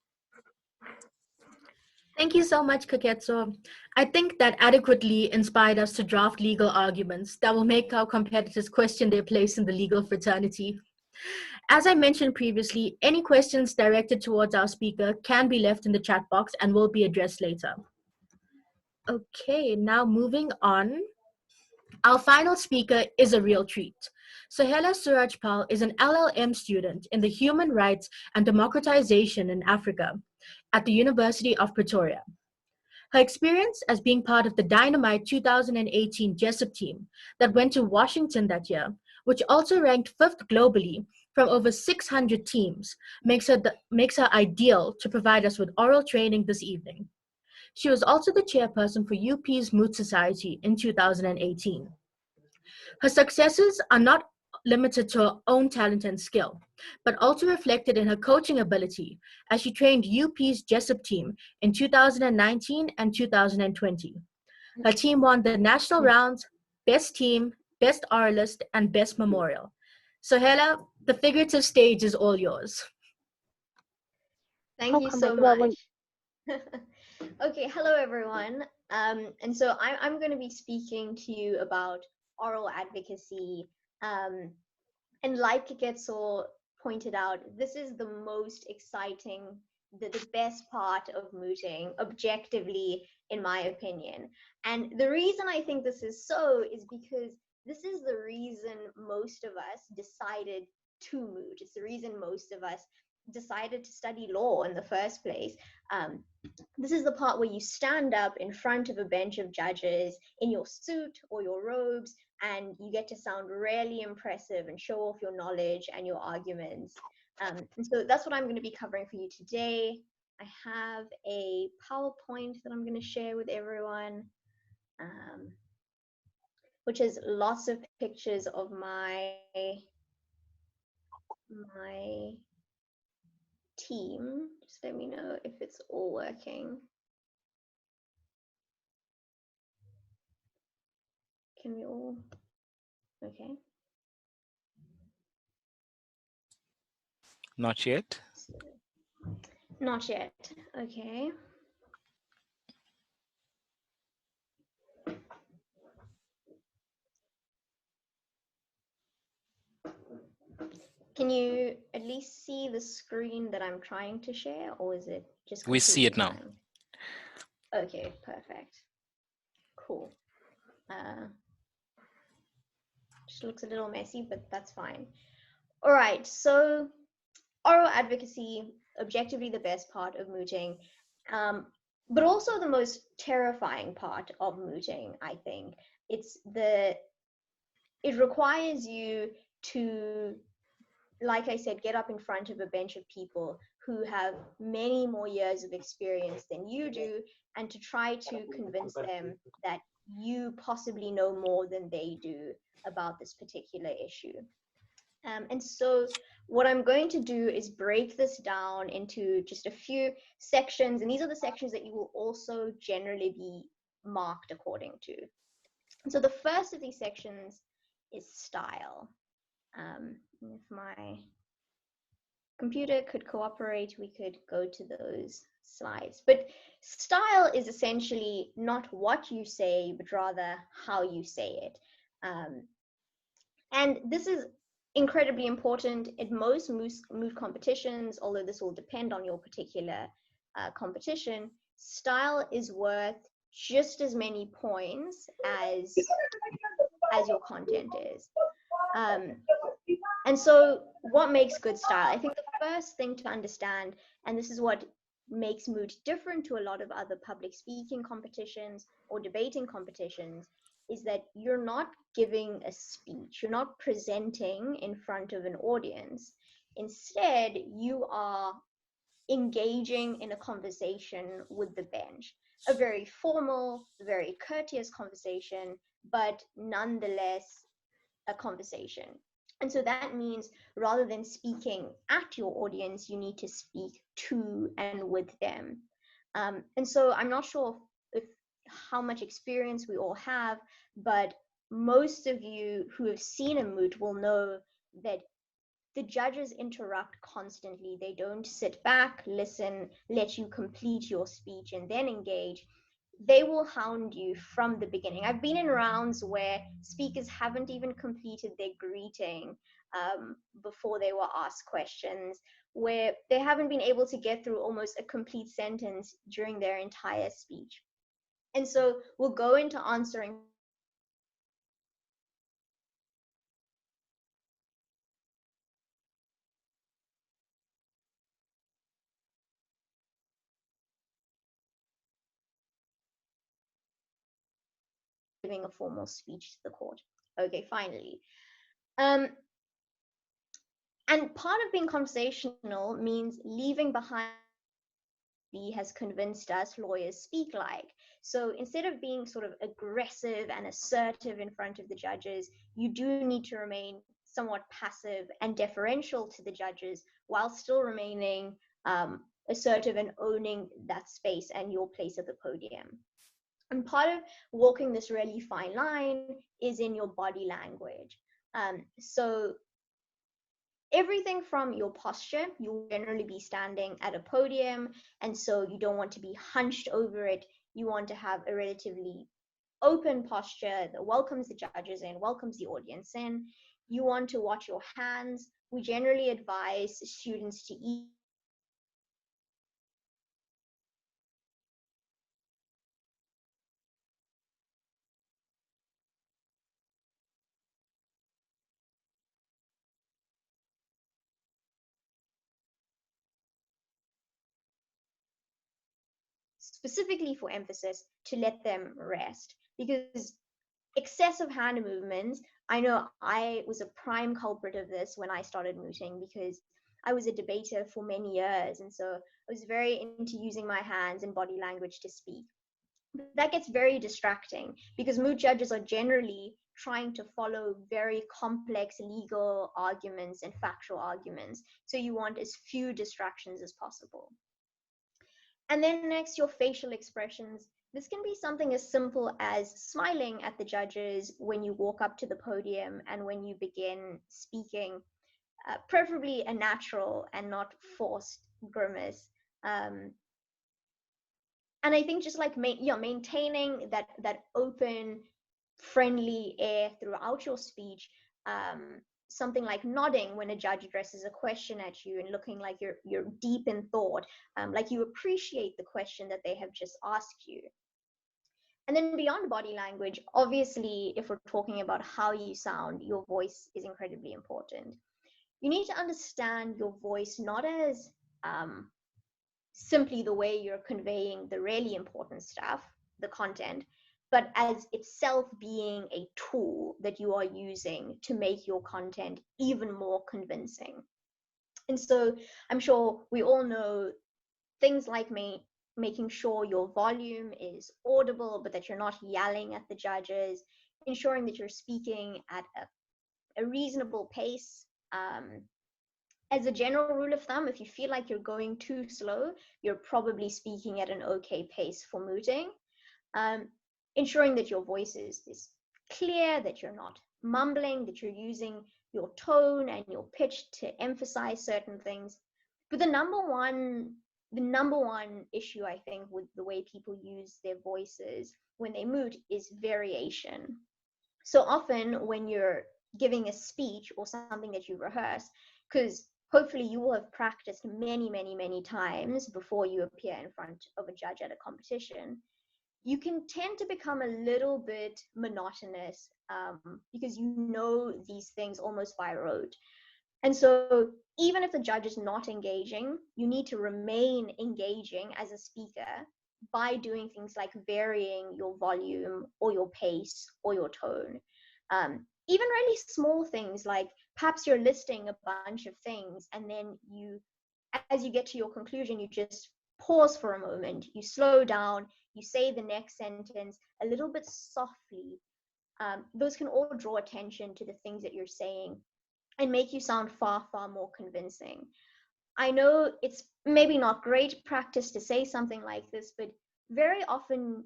Thank you so much, Keketso. I think that adequately inspired us to draft legal arguments that will make our competitors question their place in the legal fraternity. As I mentioned previously, any questions directed towards our speaker can be left in the chat box and will be addressed later. Okay, now moving on. Our final speaker is a real treat. Sohela Surajpal is an LLM student in the Human Rights and Democratization in Africa at the University of Pretoria. Her experience as being part of the Dynamite 2018 Jessup team that went to Washington that year, which also ranked 5th globally from over 600 teams, makes her ideal to provide us with oral training this evening. She was also the chairperson for UP's Moot Society in 2018. Her successes are not limited to her own talent and skill, but also reflected in her coaching ability as she trained UP's Jessup team in 2019 and 2020. Her team won the national rounds, best team, best oralist, and best memorial. So Hela, the figurative stage is all yours. Thank you so much. Okay, hello everyone. And so I'm going to be speaking to you about oral advocacy. And like Keketso pointed out, this is the most exciting, the best part of mooting, objectively, in my opinion. And the reason I think this is so is because this is the reason most of us decided to moot. It's the reason most of us decided to study law in the first place. This is the part where you stand up in front of a bench of judges in your suit or your robes, and you get to sound really impressive and show off your knowledge and your arguments. And so that's what I'm going to be covering for you today. I have a PowerPoint that I'm going to share with everyone, which has lots of pictures of my team. Just let me know if it's all working. Can we all? Okay. Not yet. Not yet. Okay. Can you at least see the screen that I'm trying to share, or is it just We see it now. blank? Okay, perfect. Cool. Just looks a little messy, but that's fine. All right, so oral advocacy, objectively the best part of mooting, but also the most terrifying part of mooting, I think. It requires you to, like I said, get up in front of a bench of people who have many more years of experience than you do, and to try to convince them that you possibly know more than they do about this particular issue. And so what I'm going to do is break this down into just a few sections, and these are the sections that you will also generally be marked according to. So the first of these sections is style. If my computer could cooperate, we could go to those slides. But style is essentially not what you say, but rather how you say it. And this is incredibly important in most moot competitions, although this will depend on your particular competition. Style is worth just as many points as your content is. And so what makes good style? I think the first thing to understand, and this is what makes moot different to a lot of other public speaking competitions or debating competitions, is that you're not giving a speech, you're not presenting in front of an audience. Instead, you are engaging in a conversation with the bench, a very formal, very courteous conversation, but nonetheless a conversation. And so that means rather than speaking at your audience, you need to speak to and with them. And so I'm not sure if how much experience we all have, but most of you who have seen a moot will know that the judges interrupt constantly. They don't sit back, listen, let you complete your speech and then engage. They will hound you from the beginning. I've been in rounds where speakers haven't even completed their greeting before they were asked questions, where they haven't been able to get through almost a complete sentence during their entire speech. And so we'll go into answering giving a formal speech to the court. Okay, finally. And part of being conversational means leaving behind has convinced us lawyers speak like. So instead of being sort of aggressive and assertive in front of the judges, you do need to remain somewhat passive and deferential to the judges while still remaining assertive and owning that space and your place at the podium. And part of walking this really fine line is in your body language. So everything from your posture, you'll generally be standing at a podium, and so you don't want to be hunched over it. You want to have a relatively open posture that welcomes the judges in, welcomes the audience in. You want to watch your hands. We generally advise students to eat specifically for emphasis to let them rest, because excessive hand movements, I know I was a prime culprit of this when I started mooting, because I was a debater for many years, and so I was very into using my hands and body language to speak. But that gets very distracting because moot judges are generally trying to follow very complex legal arguments and factual arguments, so you want as few distractions as possible. And then next, your facial expressions. This can be something as simple as smiling at the judges when you walk up to the podium and when you begin speaking, preferably a natural and not forced grimace. And I think just like maintaining that open, friendly air throughout your speech. Something like nodding when a judge addresses a question at you and looking like you're deep in thought, like you appreciate the question that they have just asked you. And then beyond body language, obviously, if we're talking about how you sound, your voice is incredibly important. You need to understand your voice not as simply the way you're conveying the really important stuff, the content, but as itself being a tool that you are using to make your content even more convincing. And so I'm sure we all know things like making sure your volume is audible, but that you're not yelling at the judges, ensuring that you're speaking at a reasonable pace. As a general rule of thumb, if you feel like you're going too slow, you're probably speaking at an okay pace for mooting. Ensuring that your voice is clear, that you're not mumbling, that you're using your tone and your pitch to emphasize certain things. But the number one issue, I think, with the way people use their voices when they moot is variation. So often when you're giving a speech or something that you rehearse, because hopefully you will have practiced many, many, many times before you appear in front of a judge at a competition, you can tend to become a little bit monotonous because you know these things almost by rote. And so even if the judge is not engaging, you need to remain engaging as a speaker by doing things like varying your volume or your pace or your tone. Even really small things like perhaps you're listing a bunch of things and then as you get to your conclusion, you just pause for a moment, you slow down, you say the next sentence a little bit softly. Those can all draw attention to the things that you're saying and make you sound far, far more convincing. I know it's maybe not great practice to say something like this, but very often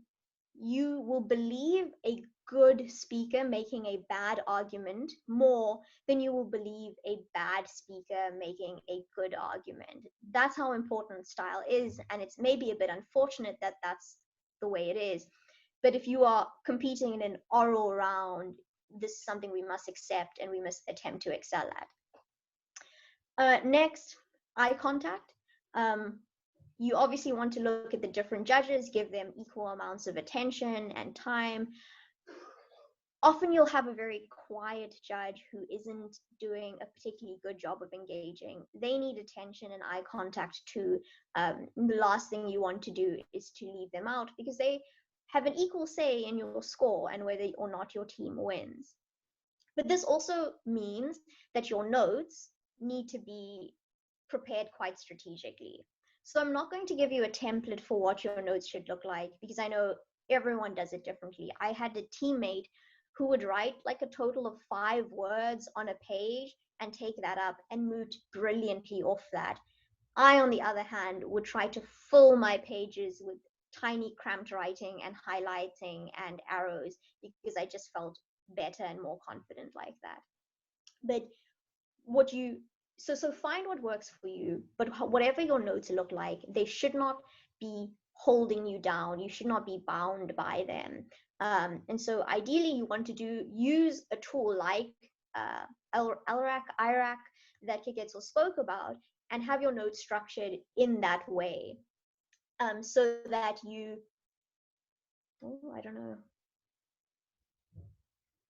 you will believe a good speaker making a bad argument more than you will believe a bad speaker making a good argument. That's how important style is, and it's maybe a bit unfortunate that that's the way it is. But if you are competing in an oral round, this is something we must accept and we must attempt to excel at. Next, eye contact. You obviously want to look at the different judges, give them equal amounts of attention and time. Often you'll have a very quiet judge who isn't doing a particularly good job of engaging. They need attention and eye contact too. The last thing you want to do is to leave them out because they have an equal say in your score and whether or not your team wins. But this also means that your notes need to be prepared quite strategically. So I'm not going to give you a template for what your notes should look like, because I know everyone does it differently. I had a teammate who would write like a total of 5 words on a page and take that up and moot brilliantly off that. I, on the other hand, would try to fill my pages with tiny cramped writing and highlighting and arrows, because I just felt better and more confident like that. But what you so find what works for you, but whatever your notes look like, they should not be holding you down. You should not be bound by them. And so ideally you want to use a tool like IRAC that Keketso spoke about, and have your notes structured in that way, so that you, I don't know.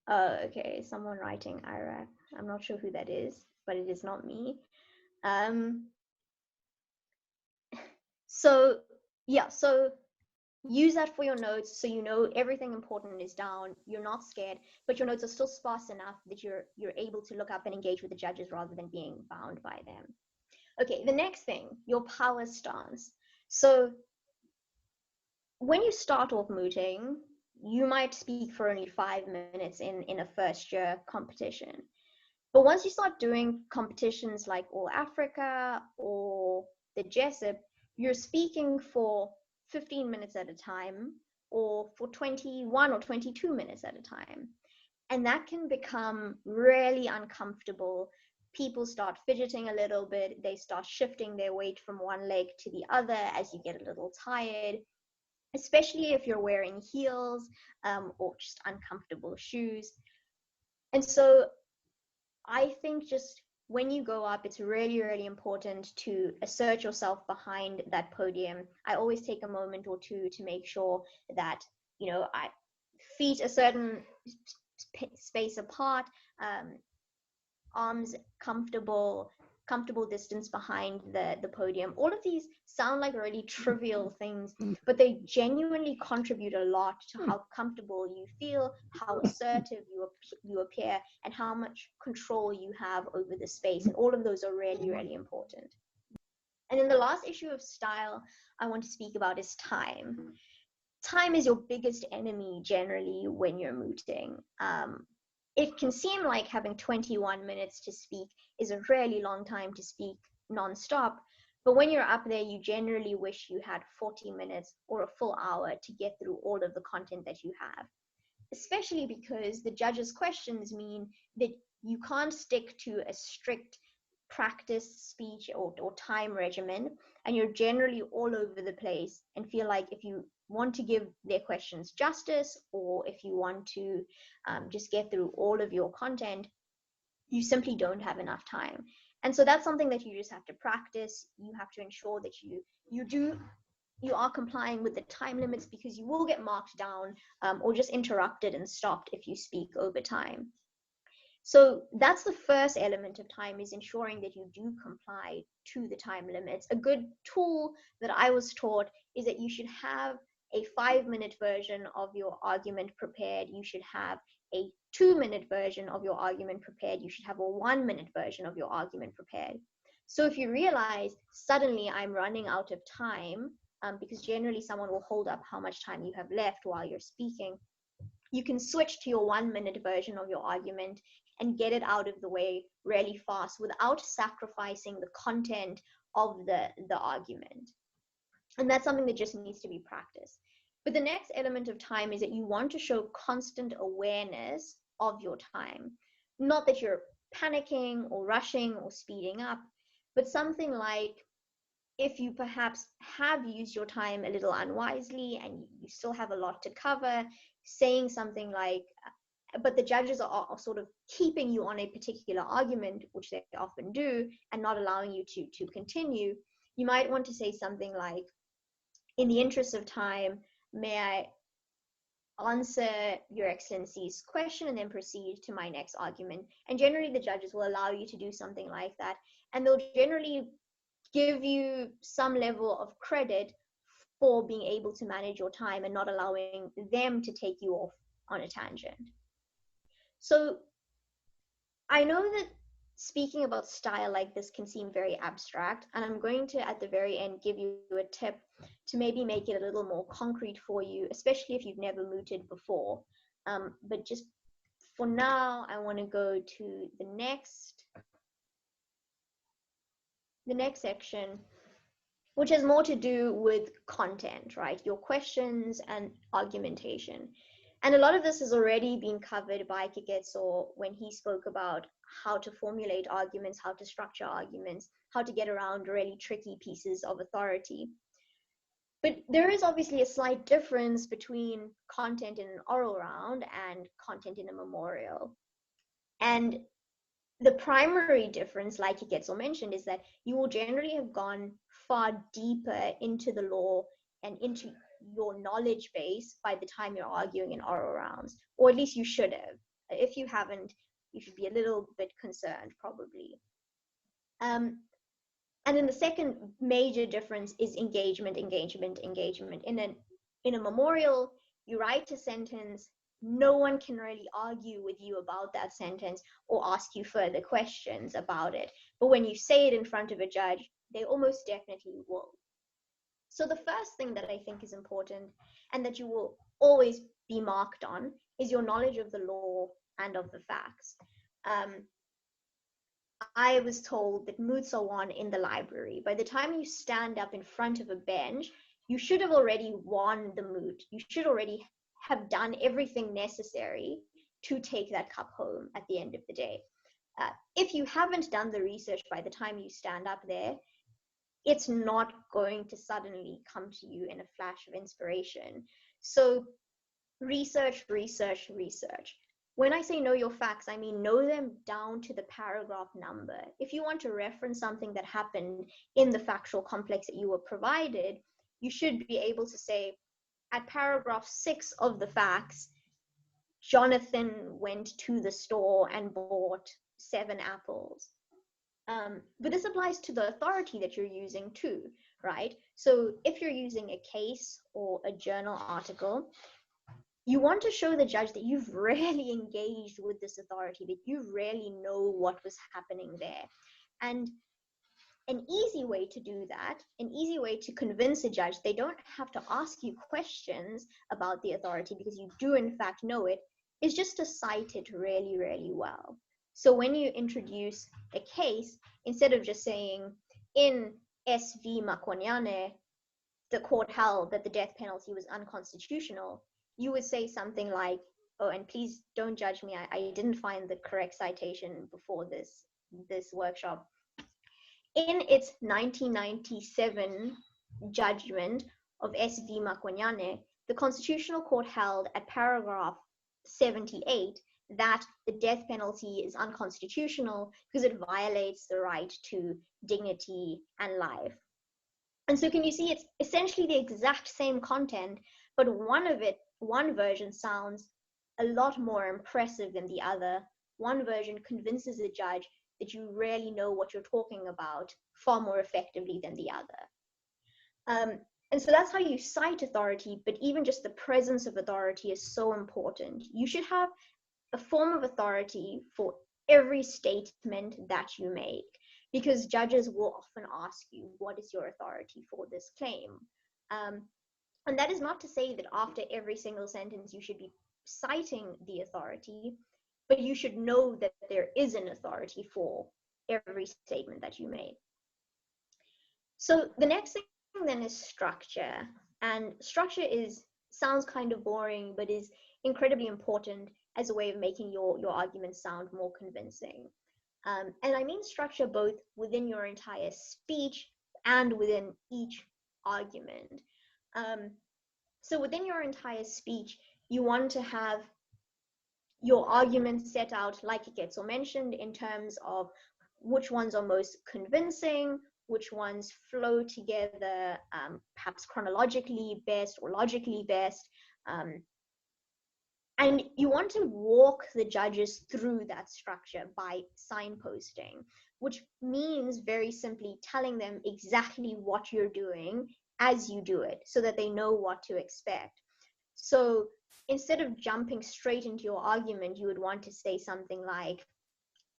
Okay, someone writing IRAC. I'm not sure who that is, but it is not me. So yeah, so use that for your notes, so you know everything important is down, you're not scared, but your notes are still sparse enough that you're able to look up and engage with the judges rather than being bound by them. Okay, the next thing, your power stance. So when you start off mooting, you might speak for only 5 minutes in a first year competition. But once you start doing competitions like All Africa or the Jessup, you're speaking for 15 minutes at a time, or for 21 or 22 minutes at a time. And that can become really uncomfortable. People start fidgeting a little bit. They start shifting their weight from one leg to the other as you get a little tired, especially if you're wearing heels or just uncomfortable shoes. And so I think just when you go up, it's really, really important to assert yourself behind that podium. I always take a moment or two to make sure that, you know, feet a certain space apart, arms comfortable distance behind the podium. All of these sound like really trivial things, but they genuinely contribute a lot to how comfortable you feel, how assertive you appear, and how much control you have over the space. And all of those are really, really important. And then the last issue of style I want to speak about is time. Time is your biggest enemy generally when you're mooting. It can seem like having 21 minutes to speak is a really long time to speak nonstop, but when you're up there, you generally wish you had 40 minutes or a full hour to get through all of the content that you have, especially because the judges' questions mean that you can't stick to a strict practice speech or time regimen, and you're generally all over the place and feel like if you want to give their questions justice, or if you want to just get through all of your content, you simply don't have enough time. And so that's something that you just have to practice. You have to ensure that you are complying with the time limits, because you will get marked down or just interrupted and stopped if you speak over time. So that's the first element of time, is ensuring that you do comply to the time limits. A good tool that I was taught is that you should have a 5-minute version of your argument prepared. You should have a 2-minute version of your argument prepared. You should have a 1-minute version of your argument prepared. So if you realize suddenly I'm running out of time, because generally someone will hold up how much time you have left while you're speaking, you can switch to your 1-minute version of your argument and get it out of the way really fast without sacrificing the content of the argument. And that's something that just needs to be practiced. But the next element of time is that you want to show constant awareness of your time. Not that you're panicking or rushing or speeding up, but something like, if you perhaps have used your time a little unwisely and you still have a lot to cover, saying something like, but the judges are sort of keeping you on a particular argument, which they often do, and not allowing you to continue, you might want to say something like, in the interest of time, may I answer Your Excellency's question and then proceed to my next argument. And generally the judges will allow you to do something like that, and they'll generally give you some level of credit for being able to manage your time and not allowing them to take you off on a tangent. So I know that speaking about style like this can seem very abstract, and I'm going to, at the very end, give you a tip to maybe make it a little more concrete for you, especially if you've never mooted before. But just for now, I want to go to the next section, which has more to do with content, right? Your questions and argumentation. And a lot of this has already been covered by Keketso when he spoke about how to formulate arguments, how to structure arguments, how to get around really tricky pieces of authority. But there is obviously a slight difference between content in an oral round and content in a memorial. And the primary difference, like Keketso mentioned, is that you will generally have gone far deeper into the law and into your knowledge base by the time you're arguing in oral rounds, or at least you should have. If you haven't, you should be a little bit concerned, probably. And then the second major difference is engagement. In a memorial, you write a sentence, no one can really argue with you about that sentence or ask you further questions about it. But when you say it in front of a judge, they almost definitely will. So the first thing that I think is important and that you will always be marked on is your knowledge of the law and of the facts. I was told that moots are won in the library. By the time you stand up in front of a bench, you should have already won the moot. You should already have done everything necessary to take that cup home at the end of the day. If you haven't done the research by the time you stand up there, it's not going to suddenly come to you in a flash of inspiration. So research. When I say know your facts, I mean know them down to the paragraph number. If you want to reference something that happened in the factual complex that you were provided, you should be able to say, at paragraph 6 of the facts, Jonathan went to the store and bought 7 apples. But this applies to the authority that you're using too, right? So if you're using a case or a journal article, you want to show the judge that you've really engaged with this authority, that you really know what was happening there. And an easy way to do that, an easy way to convince a judge they don't have to ask you questions about the authority because you do in fact know it, is just to cite it really, really well. So when you introduce a case, instead of just saying, in SV Makwanyane, the court held that the death penalty was unconstitutional, you would say something like, oh, and please don't judge me, I didn't find the correct citation before this workshop. In its 1997 judgment of SV Makwanyane, the Constitutional Court held at paragraph 78 that the death penalty is unconstitutional because it violates the right to dignity and life. And so can you see it's essentially the exact same content, but one version sounds a lot more impressive than the other. One version convinces the judge that you really know what you're talking about far more effectively than the other. And so that's how you cite authority, but even just the presence of authority is so important. You should have a form of authority for every statement that you make, because judges will often ask you, what is your authority for this claim? And that is not to say that after every single sentence you should be citing the authority, but you should know that there is an authority for every statement that you made. So the next thing then is structure. And structure sounds kind of boring, but is incredibly important as a way of making your argument sound more convincing. And I mean structure both within your entire speech and within each argument. So within your entire speech, you want to have your argument set out, like Keketso mentioned, in terms of which ones are most convincing, which ones flow together, perhaps chronologically best or logically best. And you want to walk the judges through that structure by signposting, which means very simply telling them exactly what you're doing as you do it so that they know what to expect. So instead of jumping straight into your argument, you would want to say something like,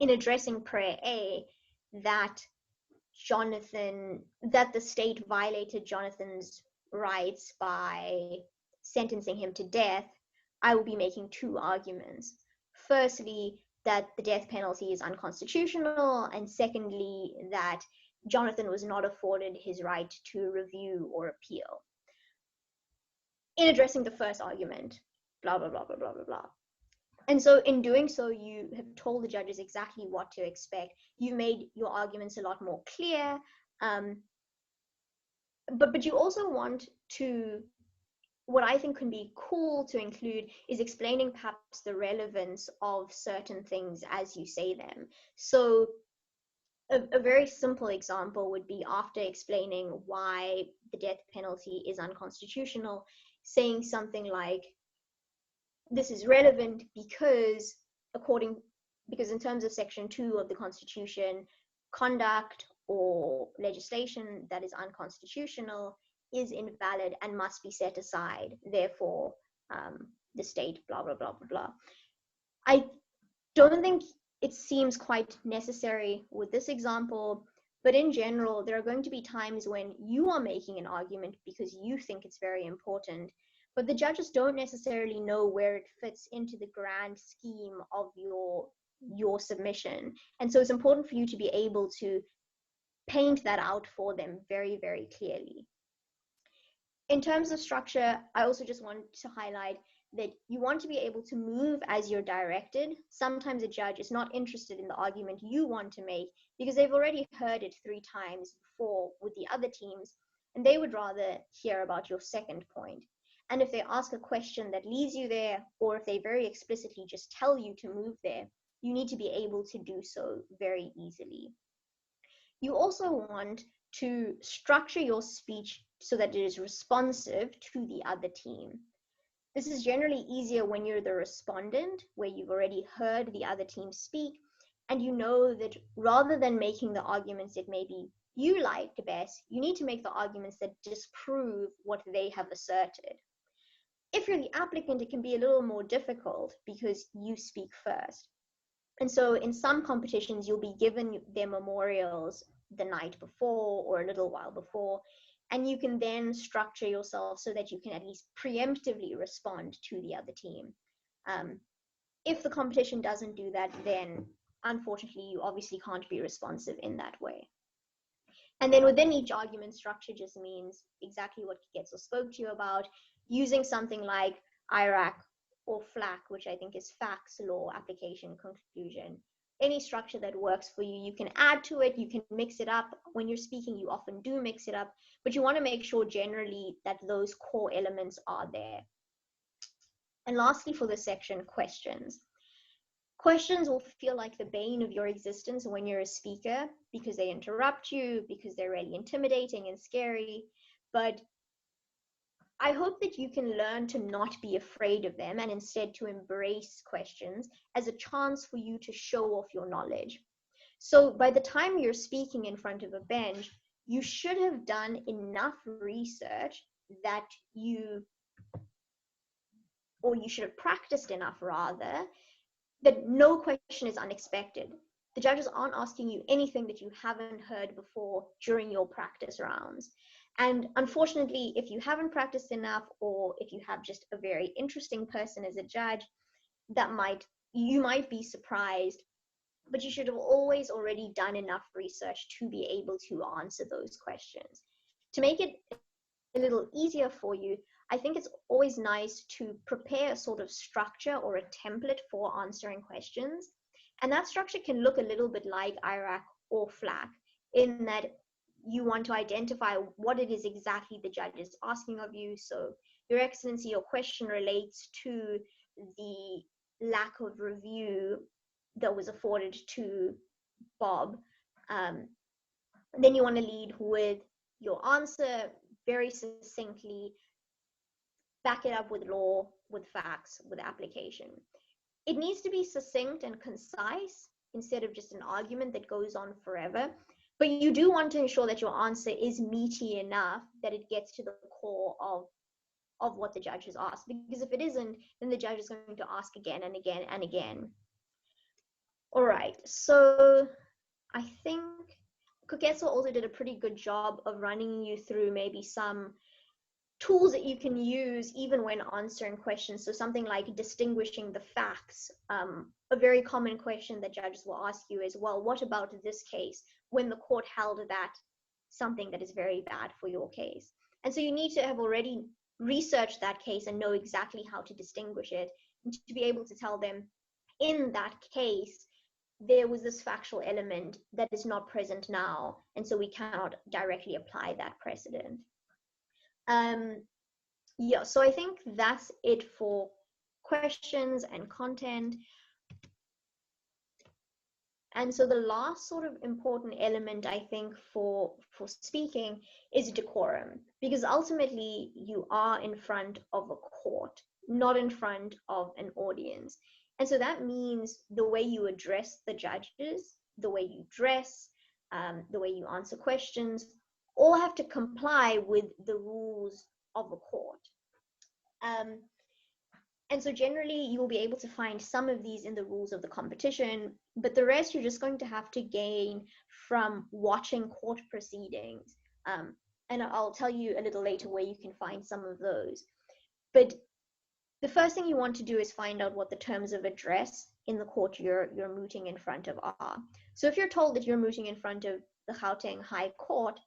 in addressing prayer A, that the state violated Jonathan's rights by sentencing him to death, I will be making two arguments. Firstly, that the death penalty is unconstitutional, and secondly, that Jonathan was not afforded his right to review or appeal. In addressing the first argument, blah, blah, blah, blah, blah, blah, blah. And so in doing so, you have told the judges exactly what to expect. You've made your arguments a lot more clear. But you also want to, what I think can be cool to include is explaining perhaps the relevance of certain things as you say them. So a very simple example would be, after explaining why the death penalty is unconstitutional, saying something like, this is relevant because in terms of Section 2 of the Constitution, conduct or legislation that is unconstitutional is invalid and must be set aside. Therefore, the state, blah, blah, blah, blah, blah. I don't think it seems quite necessary with this example, but in general, there are going to be times when you are making an argument because you think it's very important, but the judges don't necessarily know where it fits into the grand scheme of your submission. And so it's important for you to be able to paint that out for them very, very clearly. In terms of structure, I also just want to highlight that you want to be able to move as you're directed. Sometimes a judge is not interested in the argument you want to make because they've already heard it 3 times before with the other teams, and they would rather hear about your second point. And if they ask a question that leads you there, or if they very explicitly just tell you to move there, you need to be able to do so very easily. You also want to structure your speech so that it is responsive to the other team. This is generally easier when you're the respondent, where you've already heard the other team speak, and you know that rather than making the arguments that maybe you liked best, you need to make the arguments that disprove what they have asserted. If you're the applicant, it can be a little more difficult because you speak first. And so in some competitions, you'll be given their memorials the night before or a little while before, and you can then structure yourself so that you can at least preemptively respond to the other team. If the competition doesn't do that, then unfortunately, you obviously can't be responsive in that way. And then within each argument, structure just means exactly what Keketso spoke to you about, using something like IRAC or FLAC, which I think is facts, law, application, conclusion. Any structure that works for you, you can add to it, you can mix it up. When you're speaking, you often do mix it up, but you want to make sure generally that those core elements are there. And lastly, for this section, questions. Questions will feel like the bane of your existence when you're a speaker because they interrupt you, because they're really intimidating and scary. But I hope that you can learn to not be afraid of them and instead to embrace questions as a chance for you to show off your knowledge. So by the time you're speaking in front of a bench, you should have done enough research that you should have practiced enough rather, that no question is unexpected. The judges aren't asking you anything that you haven't heard before during your practice rounds. And unfortunately, if you haven't practiced enough, or if you have just a very interesting person as a judge, you might be surprised, but you should have always already done enough research to be able to answer those questions. To make it a little easier for you, I think it's always nice to prepare a sort of structure or a template for answering questions. And that structure can look a little bit like IRAC or FLAC, in that you want to identify what it is exactly the judge is asking of you. So, Your Excellency, your question relates to the lack of review that was afforded to Bob. Then you want to lead with your answer very succinctly, back it up with law, with facts, with application. It needs to be succinct and concise instead of just an argument that goes on forever. But you do want to ensure that your answer is meaty enough that it gets to the core of what the judge has asked. Because if it isn't, then the judge is going to ask again and again and again. All right, so I think Keketso also did a pretty good job of running you through maybe some tools that you can use even when answering questions. So something like distinguishing the facts. A very common question that judges will ask you is, well, what about this case when the court held that something that is very bad for your case? And so you need to have already researched that case and know exactly how to distinguish it, and to be able to tell them, in that case, there was this factual element that is not present now, and so we cannot directly apply that precedent. Yeah, so I think that's it for questions and content. And so the last sort of important element, I think, for speaking is decorum, because ultimately you are in front of a court, not in front of an audience. And so that means the way you address the judges, the way you dress, the way you answer questions, all have to comply with the rules of a court. And so generally you will be able to find some of these in the rules of the competition, but the rest you're just going to have to gain from watching court proceedings. And I'll tell you a little later where you can find some of those. But the first thing you want to do is find out what the terms of address in the court you're mooting in front of are. So if you're told that you're mooting in front of the Gauteng High Court,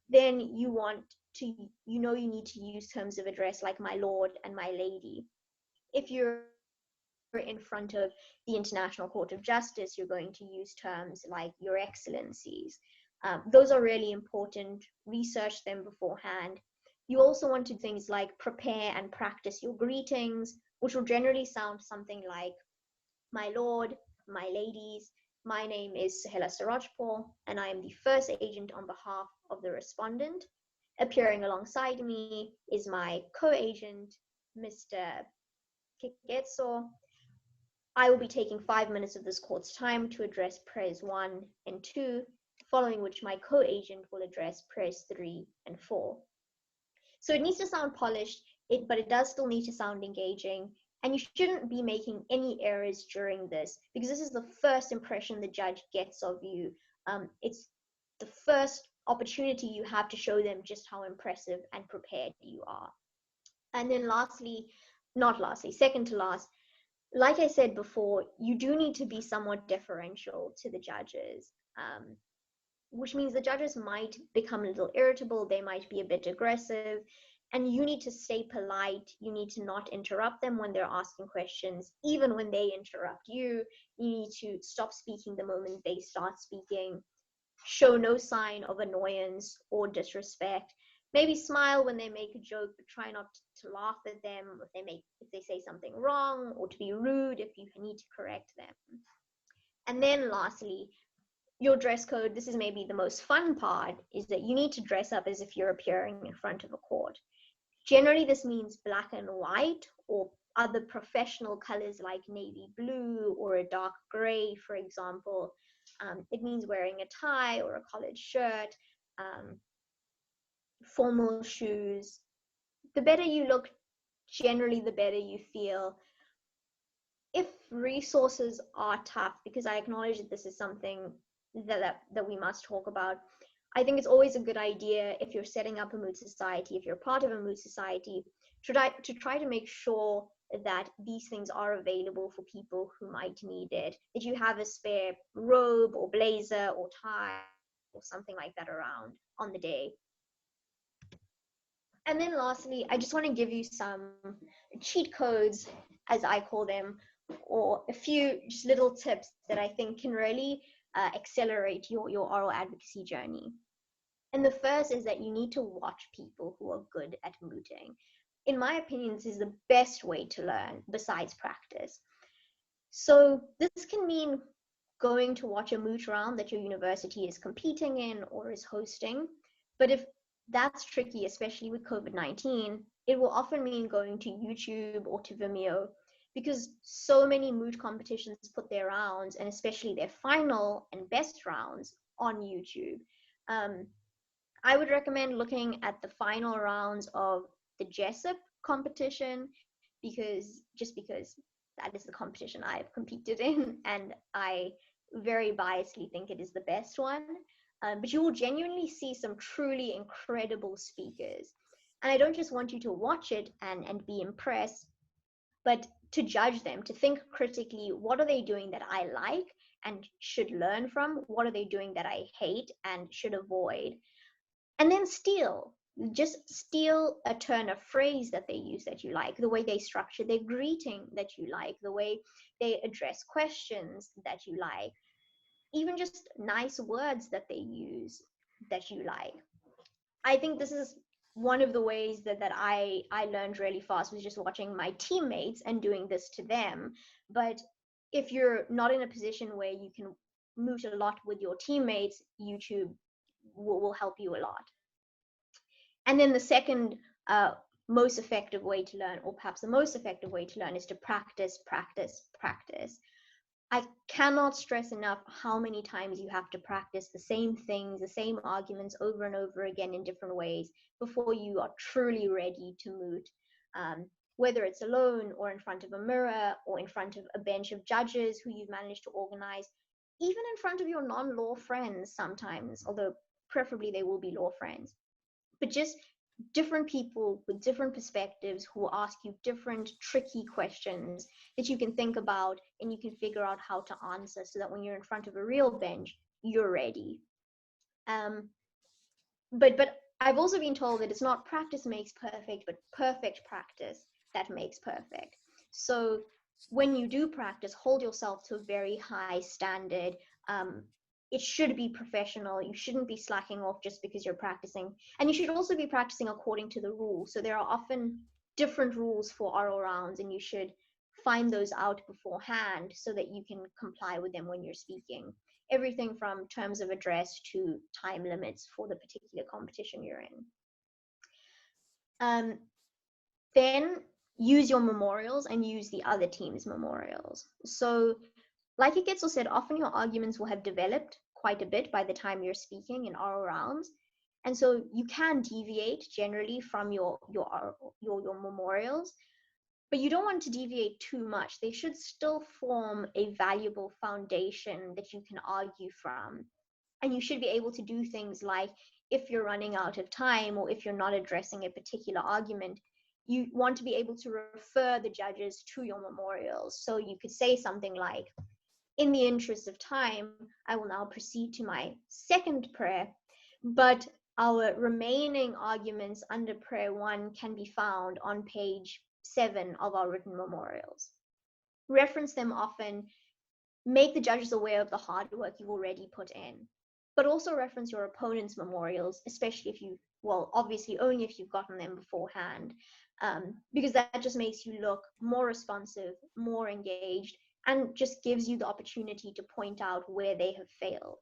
then you want to, you need to use terms of address like my lord and my lady. If you're in front of the International Court of Justice, you're going to use terms like your excellencies. Those are really important. Research them beforehand. You also want to do things like prepare and practice your greetings, which will generally sound something like, my lord, my ladies, my name is Sohela Surajpal, and I am the first agent on behalf of the respondent. Appearing alongside me is my co-agent, Mr. Keketso. I will be taking 5 minutes of this court's time to address prayers 1 and 2, following which my co-agent will address prayers 3 and 4. So it needs to sound polished, but it does still need to sound engaging, and you shouldn't be making any errors during this, because this is the first impression the judge gets of you. It's the first opportunity you have to show them just how impressive and prepared you are. And then second to last, like I said before, you do need to be somewhat deferential to the judges, which means the judges might become a little irritable, they might be a bit aggressive, and you need to stay polite. You need to not interrupt them when they're asking questions. Even when they interrupt you, you need to stop speaking the moment they start speaking. Show no sign of annoyance or disrespect. Maybe smile when they make a joke, but try not to laugh at them if they say something wrong, or to be rude if you need to correct them. And then lastly, your dress code. This is maybe the most fun part, is that you need to dress up as if you're appearing in front of a court. Generally, this means black and white, or other professional colors like navy blue or a dark gray, for example. It means wearing a tie or a collared shirt, formal shoes. The better you look, generally the better you feel. If resources are tough, because I acknowledge that this is something that we must talk about, I think it's always a good idea, if you're setting up a moot society, if you're part of a moot society, to try to make sure that these things are available for people who might need it, that you have a spare robe or blazer or tie or something like that around on the day. And then lastly, I just want to give you some cheat codes, as I call them, or a few just little tips that I think can really accelerate your oral advocacy journey. And the first is that you need to watch people who are good at mooting. In my opinion, this is the best way to learn besides practice. So this can mean going to watch a moot round that your university is competing in or is hosting. But if that's tricky, especially with COVID-19, it will often mean going to YouTube or to Vimeo, because so many moot competitions put their rounds, and especially their final and best rounds, on YouTube. I would recommend looking at the final rounds of the Jessup competition, because that is the competition I've competed in, and I very biasedly think it is the best one. But you will genuinely see some truly incredible speakers. And I don't just want you to watch it and be impressed, but to judge them, to think critically, what are they doing that I like and should learn from? What are they doing that I hate and should avoid? And then just steal a turn of phrase that they use that you like, the way they structure their greeting that you like, the way they address questions that you like, even just nice words that they use that you like. I think this is one of the ways that I learned really fast, was just watching my teammates and doing this to them. But if you're not in a position where you can moot a lot with your teammates, YouTube will help you a lot. And then the second most effective way to learn, or perhaps the most effective way to learn, is to practice, practice, practice. I cannot stress enough how many times you have to practice the same things, the same arguments over and over again in different ways before you are truly ready to moot. Whether it's alone or in front of a mirror or in front of a bench of judges who you've managed to organize, even in front of your non-law friends sometimes, although preferably they will be law friends. But just different people with different perspectives who will ask you different tricky questions that you can think about and you can figure out how to answer, so that when you're in front of a real bench, you're ready. But I've also been told that it's not practice makes perfect, but perfect practice that makes perfect. So when you do practice, hold yourself to a very high standard. It should be professional. You shouldn't be slacking off just because you're practicing. And you should also be practicing according to the rules. So there are often different rules for oral rounds, and you should find those out beforehand so that you can comply with them when you're speaking. Everything from terms of address to time limits for the particular competition you're in. Then use your memorials and use the other team's memorials. So like Keketso said, often your arguments will have developed quite a bit by the time you're speaking in oral rounds. And so you can deviate generally from your memorials, but you don't want to deviate too much. They should still form a valuable foundation that you can argue from. And you should be able to do things like, if you're running out of time or if you're not addressing a particular argument, you want to be able to refer the judges to your memorials. So you could say something like, in the interest of time, I will now proceed to my second prayer, but our remaining arguments under prayer 1 can be found on page 7 of our written memorials. Reference them often, make the judges aware of the hard work you've already put in, but also reference your opponent's memorials, especially if you, well, obviously only if you've gotten them beforehand, because that just makes you look more responsive, more engaged, and just gives you the opportunity to point out where they have failed.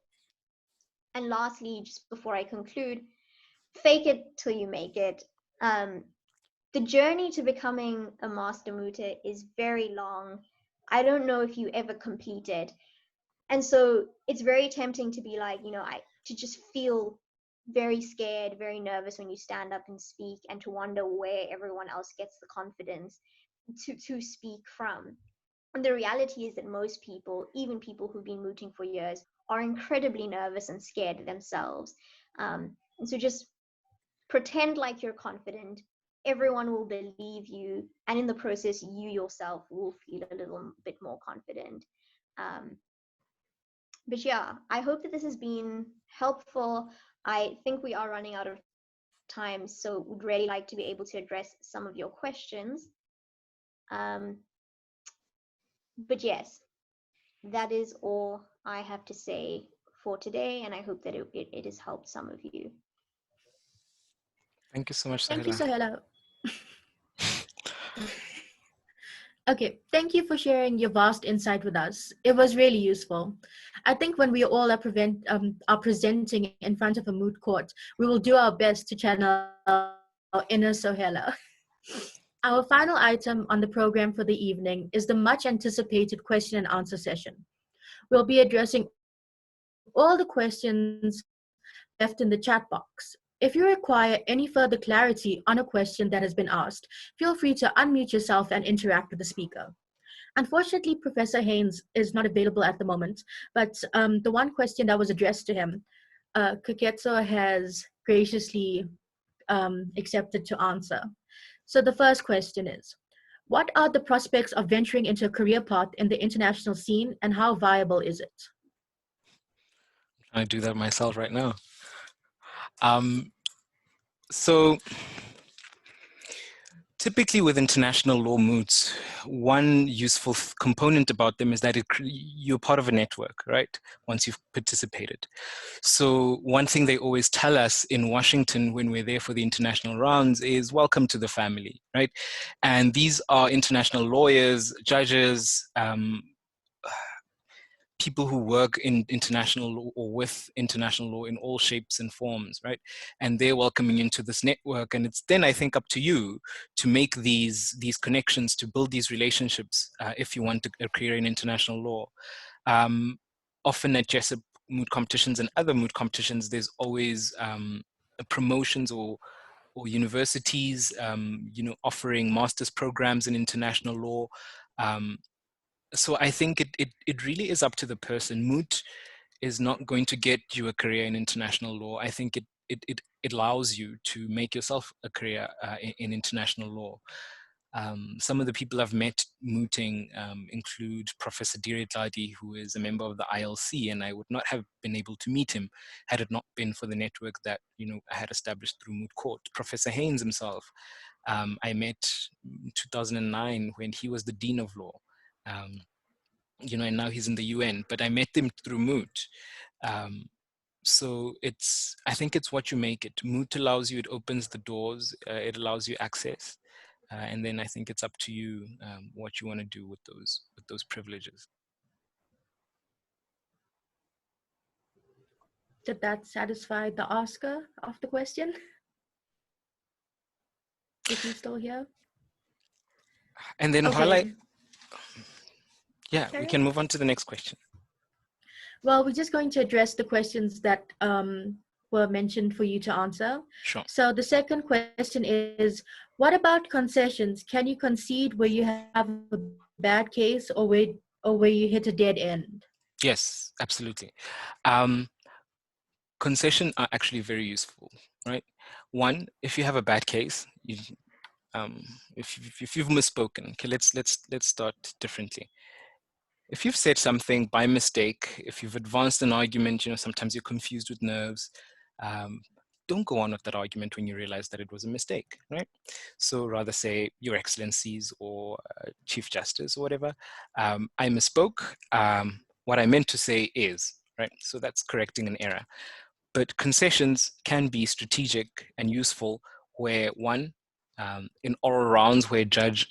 And lastly, just before I conclude, fake it till you make it. The journey to becoming a master mooter is very long. I don't know if you ever complete it. And so it's very tempting to be like, to just feel very scared, very nervous when you stand up and speak, and to wonder where everyone else gets the confidence to speak from. And the reality is that most people, even people who've been mooting for years, are incredibly nervous and scared themselves. And so just pretend like you're confident. Everyone will believe you. And in the process, you yourself will feel a little bit more confident. But yeah, I hope that this has been helpful. I think we are running out of time, so would really like to be able to address some of your questions. But yes, that is all I have to say for today, and I hope that it has helped some of you. Thank you so much, Sohela. Thank you, Sohela. Okay, thank you for sharing your vast insight with us. It was really useful. I think when we all are presenting in front of a moot court, we will do our best to channel our inner Sohela. Our final item on the program for the evening is the much anticipated question and answer session. We'll be addressing all the questions left in the chat box. If you require any further clarity on a question that has been asked, feel free to unmute yourself and interact with the speaker. Unfortunately, Professor Heyns is not available at the moment, but the one question that was addressed to him, Keketso has graciously accepted to answer. So the first question is, what are the prospects of venturing into a career path in the international scene, and how viable is it? I do that myself right now. So typically with international law moots, one useful component about them is that you're part of a network, right? Once you've participated. So one thing they always tell us in Washington when we're there for the international rounds is welcome to the family, right? And these are international lawyers, judges, people who work in international law or with international law in all shapes and forms, right? And they're welcoming you into this network. And it's then, I think, up to you to make these connections, to build these relationships if you want a career in international law. Often at Jessup moot competitions and other moot competitions, there's always promotions or universities, offering master's programs in international law. So I think it really is up to the person. Moot is not going to get you a career in international law. I think it allows you to make yourself a career in international law. Some of the people I've met mooting include Professor Diritladi, who is a member of the ILC, and I would not have been able to meet him had it not been for the network that I had established through Moot Court. Professor Heyns himself, I met in 2009 when he was the Dean of Law. And now he's in the UN, but I met him through Moot. So I think it's what you make it. Moot allows you, it opens the doors, it allows you access. And then I think it's up to you what you want to do with those privileges. Did that satisfy the asker of the question? Is he still here? And then Okay. we can move on to the next question. Well, we're just going to address the questions that were mentioned for you to answer. Sure. So the second question is, what about concessions? Can you concede where you have a bad case or where you hit a dead end? Yes, absolutely. Concessions are actually very useful, right? One, if you have a bad case, if you've misspoken, okay, let's start differently. If you've said something by mistake, if you've advanced an argument, sometimes you're confused with nerves, don't go on with that argument when you realize that it was a mistake, right? So rather say, Your Excellencies or Chief Justice or whatever, I misspoke. What I meant to say is, right? So that's correcting an error. But concessions can be strategic and useful where one, in oral rounds where a judge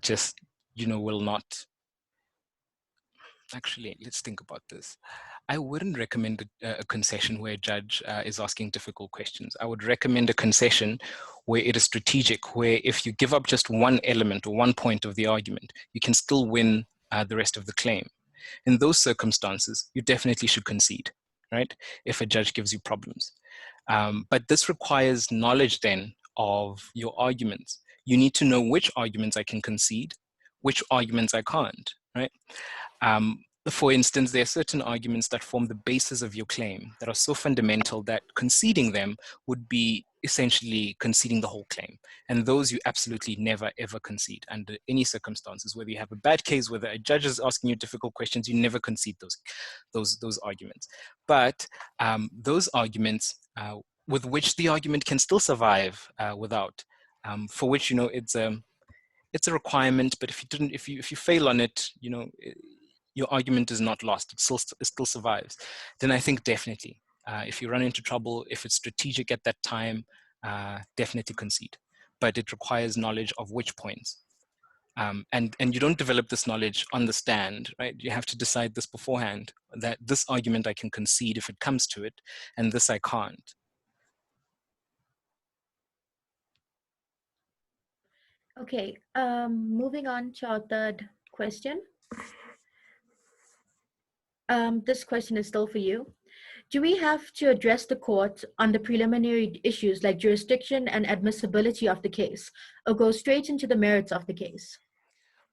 just, will not. Actually, let's think about this. I wouldn't recommend a concession where a judge is asking difficult questions. I would recommend a concession where it is strategic, where if you give up just one element or one point of the argument, you can still win the rest of the claim. In those circumstances, you definitely should concede, right? If a judge gives you problems. But this requires knowledge then of your arguments. You need to know which arguments I can concede, which arguments I can't, right? For instance, there are certain arguments that form the basis of your claim that are so fundamental that conceding them would be essentially conceding the whole claim. And those you absolutely never, ever concede under any circumstances. Whether you have a bad case, whether a judge is asking you difficult questions, you never concede those arguments. But those arguments with which the argument can still survive without, for which, it's a requirement, but if you fail on it, your argument is not lost, it still survives. Then I think definitely, if you run into trouble, if it's strategic at that time, definitely concede. But it requires knowledge of which points. And you don't develop this knowledge on the stand, right? You have to decide this beforehand, that this argument I can concede if it comes to it, and this I can't. Okay, moving on to our third question. This question is still for you. Do we have to address the court on the preliminary issues like jurisdiction and admissibility of the case, or go straight into the merits of the case?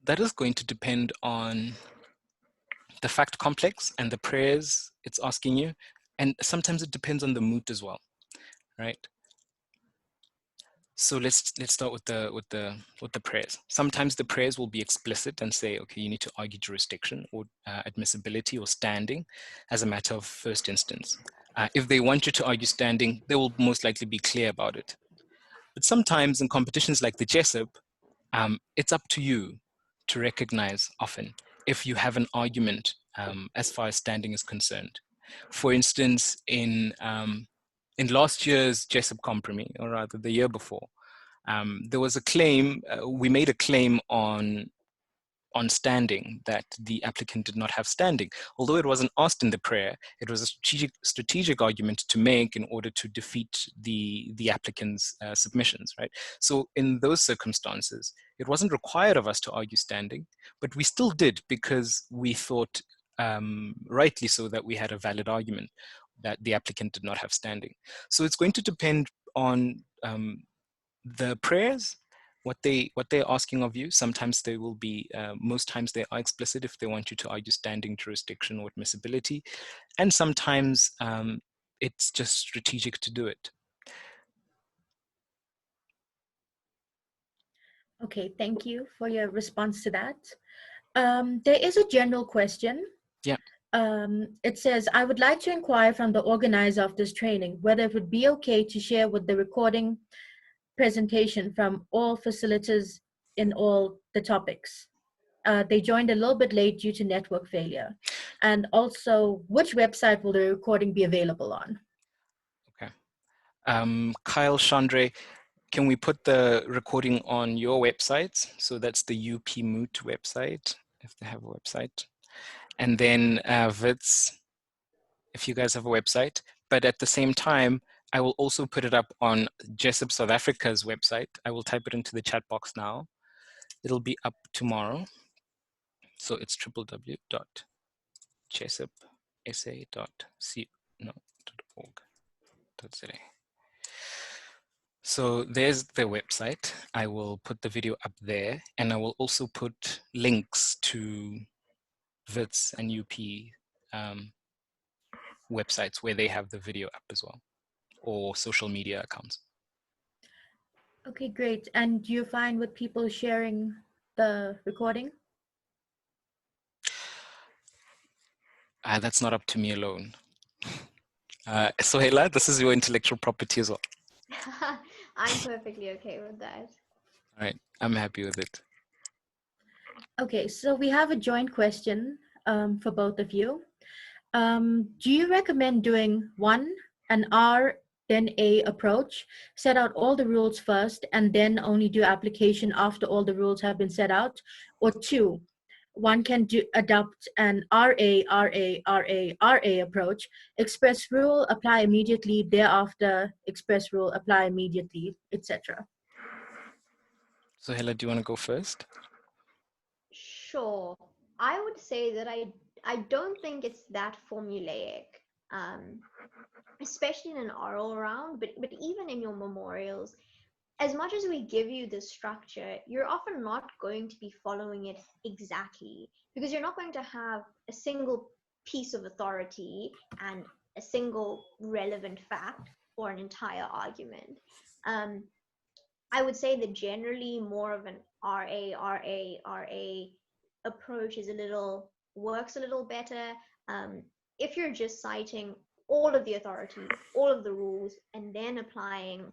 That is going to depend on the fact complex and the prayers it's asking you. And sometimes it depends on the moot as well, right? So let's start with the prayers. Sometimes the prayers will be explicit and say, okay, you need to argue jurisdiction or admissibility or standing as a matter of first instance. If they want you to argue standing, they will most likely be clear about it. But sometimes in competitions like the Jessup, it's up to you to recognize often if you have an argument as far as standing is concerned. For instance, in last year's Jessup Compromise, or rather the year before, there was a claim, we made a claim on standing, that the applicant did not have standing. Although it wasn't asked in the prayer, it was a strategic argument to make in order to defeat the applicant's submissions, right? So in those circumstances, it wasn't required of us to argue standing, but we still did because we thought, rightly so, that we had a valid argument that the applicant did not have standing. So it's going to depend on the prayers, what they're asking of you. Sometimes they will be, most times they are explicit if they want you to argue standing, jurisdiction, or admissibility, and sometimes it's just strategic to do it. Okay, thank you for your response to that. There is a general question. Yeah. It says, I would like to inquire from the organizer of this training whether it would be okay to share with the recording presentation from all facilities in all the topics. They joined a little bit late due to network failure. And also, which website will the recording be available on? Okay. Kyle, Chandre, can we put the recording on your website? So that's the UP Moot website, if they have a website. And then Wits, if you guys have a website. But at the same time, I will also put it up on Jessup South Africa's website. I will type it into the chat box now. It'll be up tomorrow. So it's www.jessupsa.org.za. So there's the website. I will put the video up there, and I will also put links to Wits and UP websites where they have the video up as well, or social media accounts. Okay, great. And do you find with people sharing the recording? That's not up to me alone. Sohela, this is your intellectual property as well. I'm perfectly okay with that. All right, I'm happy with it. Okay, so we have a joint question for both of you. Do you recommend doing an R, then A approach, set out all the rules first, and then only do application after all the rules have been set out? Or 2, one can adopt an RA approach, express rule, apply immediately, thereafter express rule, apply immediately, etc. Sohela, do you want to go first? Sure. I would say that I don't think it's that formulaic, especially in an oral round, but even in your memorials. As much as we give you the structure, you're often not going to be following it exactly, because you're not going to have a single piece of authority and a single relevant fact for an entire argument. I would say that generally more of an RA approach works a little better. If you're just citing all of the authority, all of the rules, and then applying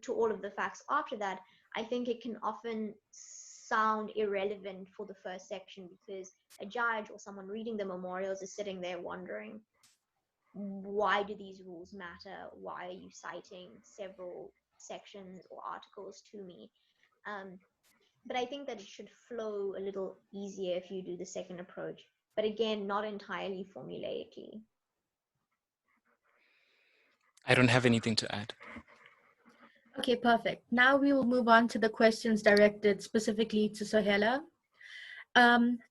to all of the facts after that, I think it can often sound irrelevant for the first section, because a judge or someone reading the memorials is sitting there wondering, why do these rules matter? Why are you citing several sections or articles to me? But I think that it should flow a little easier if you do the second approach, but again, not entirely formulaically. I don't have anything to add. Okay, perfect. Now we will move on to the questions directed specifically to Sohela.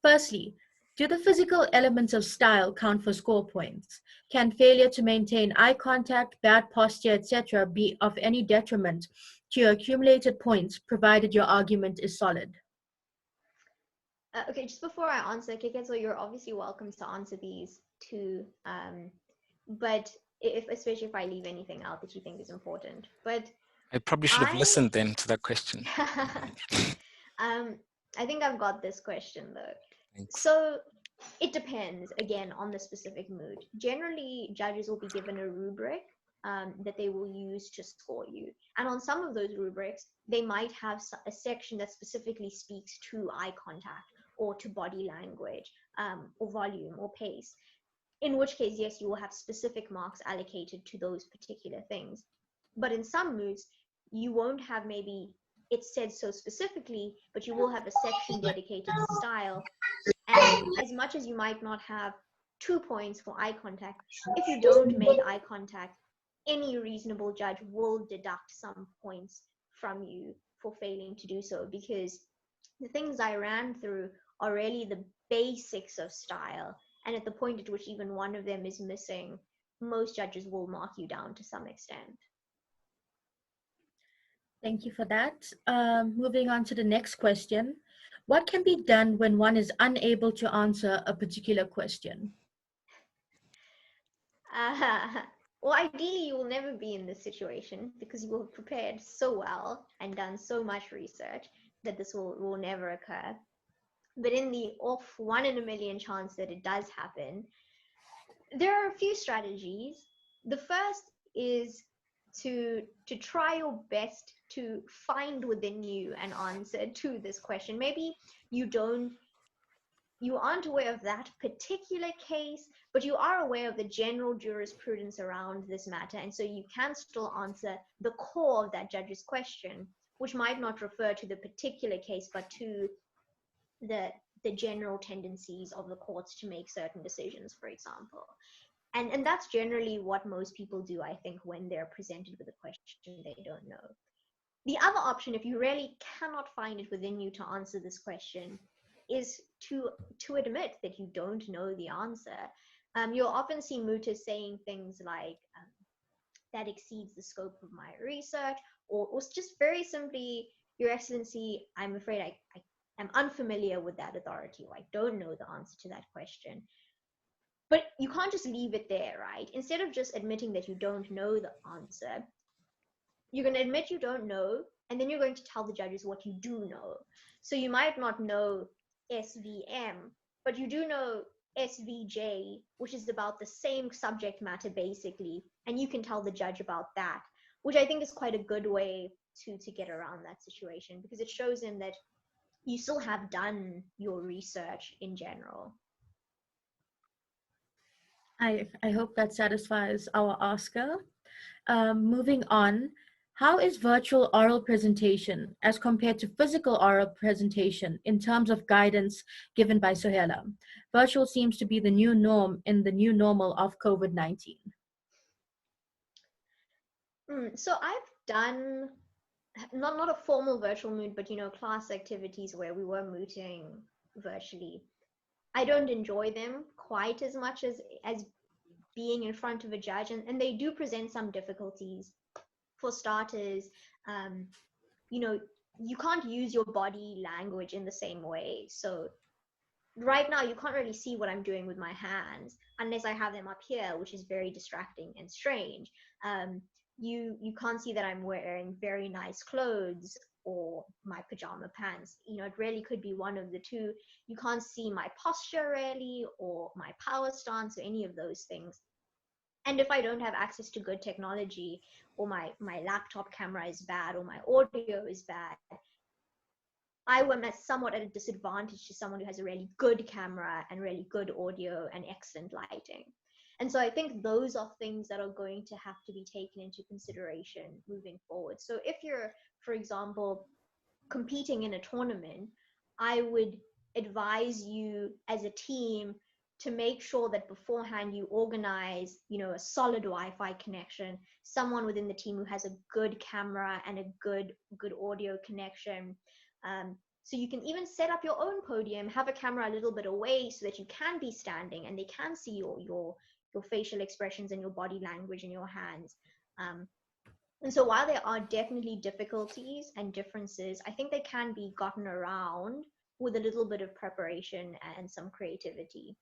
Firstly, Do the physical elements of style count for score points? Can failure to maintain eye contact, bad posture, etc. be of any detriment to your accumulated points, provided your argument is solid? Okay, just before I answer, Keketso, you're obviously welcome to answer these too. But especially if I leave anything out that you think is important. But I probably should have listened then to that question. I think I've got this question though. Thanks. So it depends again on the specific mood. Generally, judges will be given a rubric that they will use to score you. And on some of those rubrics, they might have a section that specifically speaks to eye contact or to body language or volume or pace. In which case, yes, you will have specific marks allocated to those particular things. But in some moods, you won't have maybe it said so specifically, but you will have a section dedicated to style. And as much as you might not have 2 points for eye contact, if you don't make eye contact, any reasonable judge will deduct some points from you for failing to do so, because the things I ran through are really the basics of style. And at the point at which even one of them is missing, most judges will mark you down to some extent. Thank you for that. Moving on to the next question. What can be done when one is unable to answer a particular question? Well, ideally, you will never be in this situation because you will have prepared so well and done so much research that this will never occur. But in the off 1 in a million chance that it does happen, there are a few strategies. The first is to try your best to find within you an answer to this question. Maybe you aren't aware of that particular case, but you are aware of the general jurisprudence around this matter, and so you can still answer the core of that judge's question, which might not refer to the particular case, but to the general tendencies of the courts to make certain decisions, for example. And that's generally what most people do, I think, when they're presented with a question they don't know. The other option, if you really cannot find it within you to answer this question, is to admit that you don't know the answer. You'll often see mooters saying things like, that exceeds the scope of my research, or just very simply, Your Excellency, I'm afraid I am unfamiliar with that authority, or I don't know the answer to that question. But you can't just leave it there, right? Instead of just admitting that you don't know the answer, you're going to admit you don't know, and then you're going to tell the judges what you do know. So you might not know SVM, but you do know SVJ, which is about the same subject matter basically, and you can tell the judge about that, which I think is quite a good way to get around that situation, because it shows him that you still have done your research in general. I hope that satisfies our asker. Moving on, how is virtual oral presentation as compared to physical oral presentation in terms of guidance given by Sohela? Virtual seems to be the new norm in the new normal of COVID-19. So I've done not a formal virtual moot, but class activities where we were mooting virtually. I don't enjoy them quite as much as being in front of a judge, and they do present some difficulties. For starters, you can't use your body language in the same way. So right now, you can't really see what I'm doing with my hands unless I have them up here, which is very distracting and strange. You can't see that I'm wearing very nice clothes or my pajama pants. It really could be one of the two. You can't see my posture really, or my power stance, or any of those things. And if I don't have access to good technology, or my laptop camera is bad, or my audio is bad, I am somewhat at a disadvantage to someone who has a really good camera and really good audio and excellent lighting. And so I think those are things that are going to have to be taken into consideration moving forward. So if you're, for example, competing in a tournament, I would advise you as a team to make sure that beforehand you organize, a solid Wi-Fi connection, someone within the team who has a good camera and a good audio connection. So you can even set up your own podium, have a camera a little bit away so that you can be standing and they can see your facial expressions and your body language and your hands. And so while there are definitely difficulties and differences, I think they can be gotten around with a little bit of preparation and some creativity.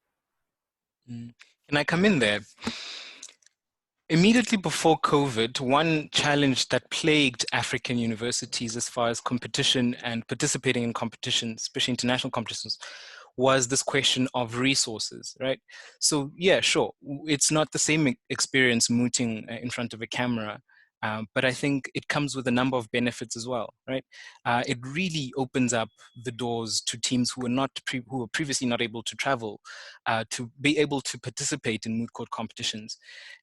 Can I come in there? Immediately before COVID, one challenge that plagued African universities as far as competition and participating in competitions, especially international competitions, was this question of resources, right? So yeah, sure, it's not the same experience mooting in front of a camera, but I think it comes with a number of benefits as well, right? It really opens up the doors to teams who were previously not able to travel, to be able to participate in moot court competitions.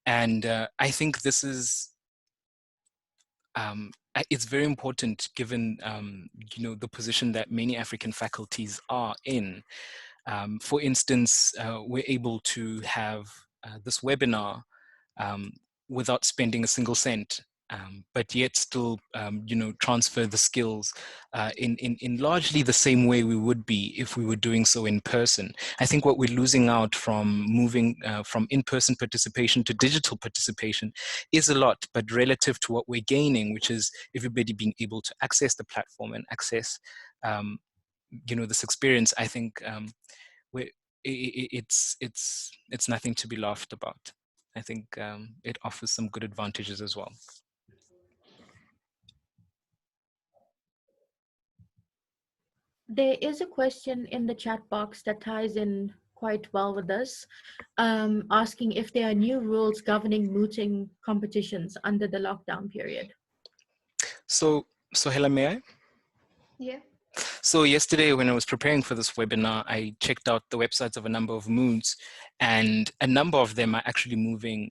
And I think this is, it's very important given the position that many African faculties are in. For instance, we're able to have this webinar without spending a single cent, but yet still, transfer the skills in largely the same way we would be if we were doing so in person. I think what we're losing out from moving from in-person participation to digital participation is a lot, but relative to what we're gaining, which is everybody being able to access the platform and access, this experience, I think it's nothing to be laughed about. I think it offers some good advantages as well. There is a question in the chat box that ties in quite well with this, asking if there are new rules governing mooting competitions under the lockdown period. So Sohela, may I? Yeah. So yesterday when I was preparing for this webinar, I checked out the websites of a number of moots, and a number of them are actually moving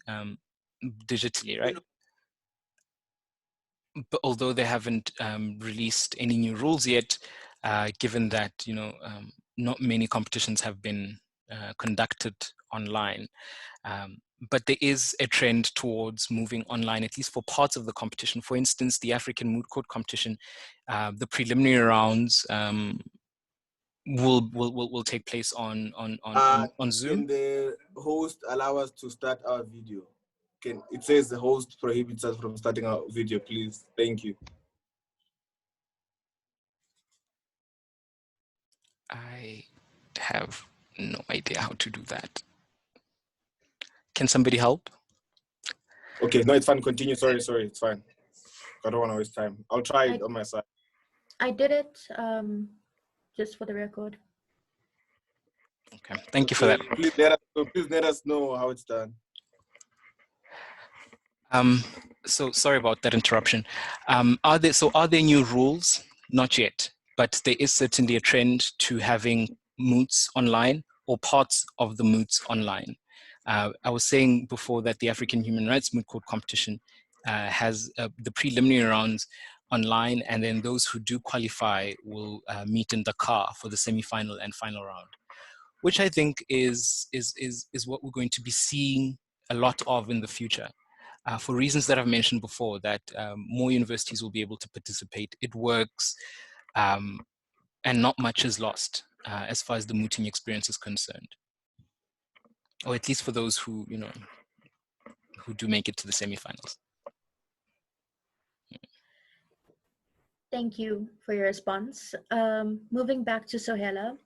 digitally, right? But although they haven't released any new rules yet, given that not many competitions have been conducted online, but there is a trend towards moving online, at least for parts of the competition. For instance, the African Moot Court competition, the preliminary rounds will take place on Zoom. Can the host allow us to start our video? It says the host prohibits us from starting our video, please. Thank you. I have no idea how to do that. Can somebody help? Okay, no, it's fine. Continue. Sorry, it's fine. I don't want to waste time. I'll try it on my side. I did it just for the record. Okay, thank you for that. Please let us know how it's done. So sorry about that interruption. Are there new rules? Not yet, but there is certainly a trend to having moots online or parts of the moots online. I was saying before that the African Human Rights Moot Court competition has the preliminary rounds online, and then those who do qualify will meet in Dakar for the semi-final and final round, which I think is what we're going to be seeing a lot of in the future. For reasons that I've mentioned before, that more universities will be able to participate. It works, and not much is lost as far as the mooting experience is concerned, or at least for those who who do make it to the semifinals. Thank you for your response. Moving back to Sohela,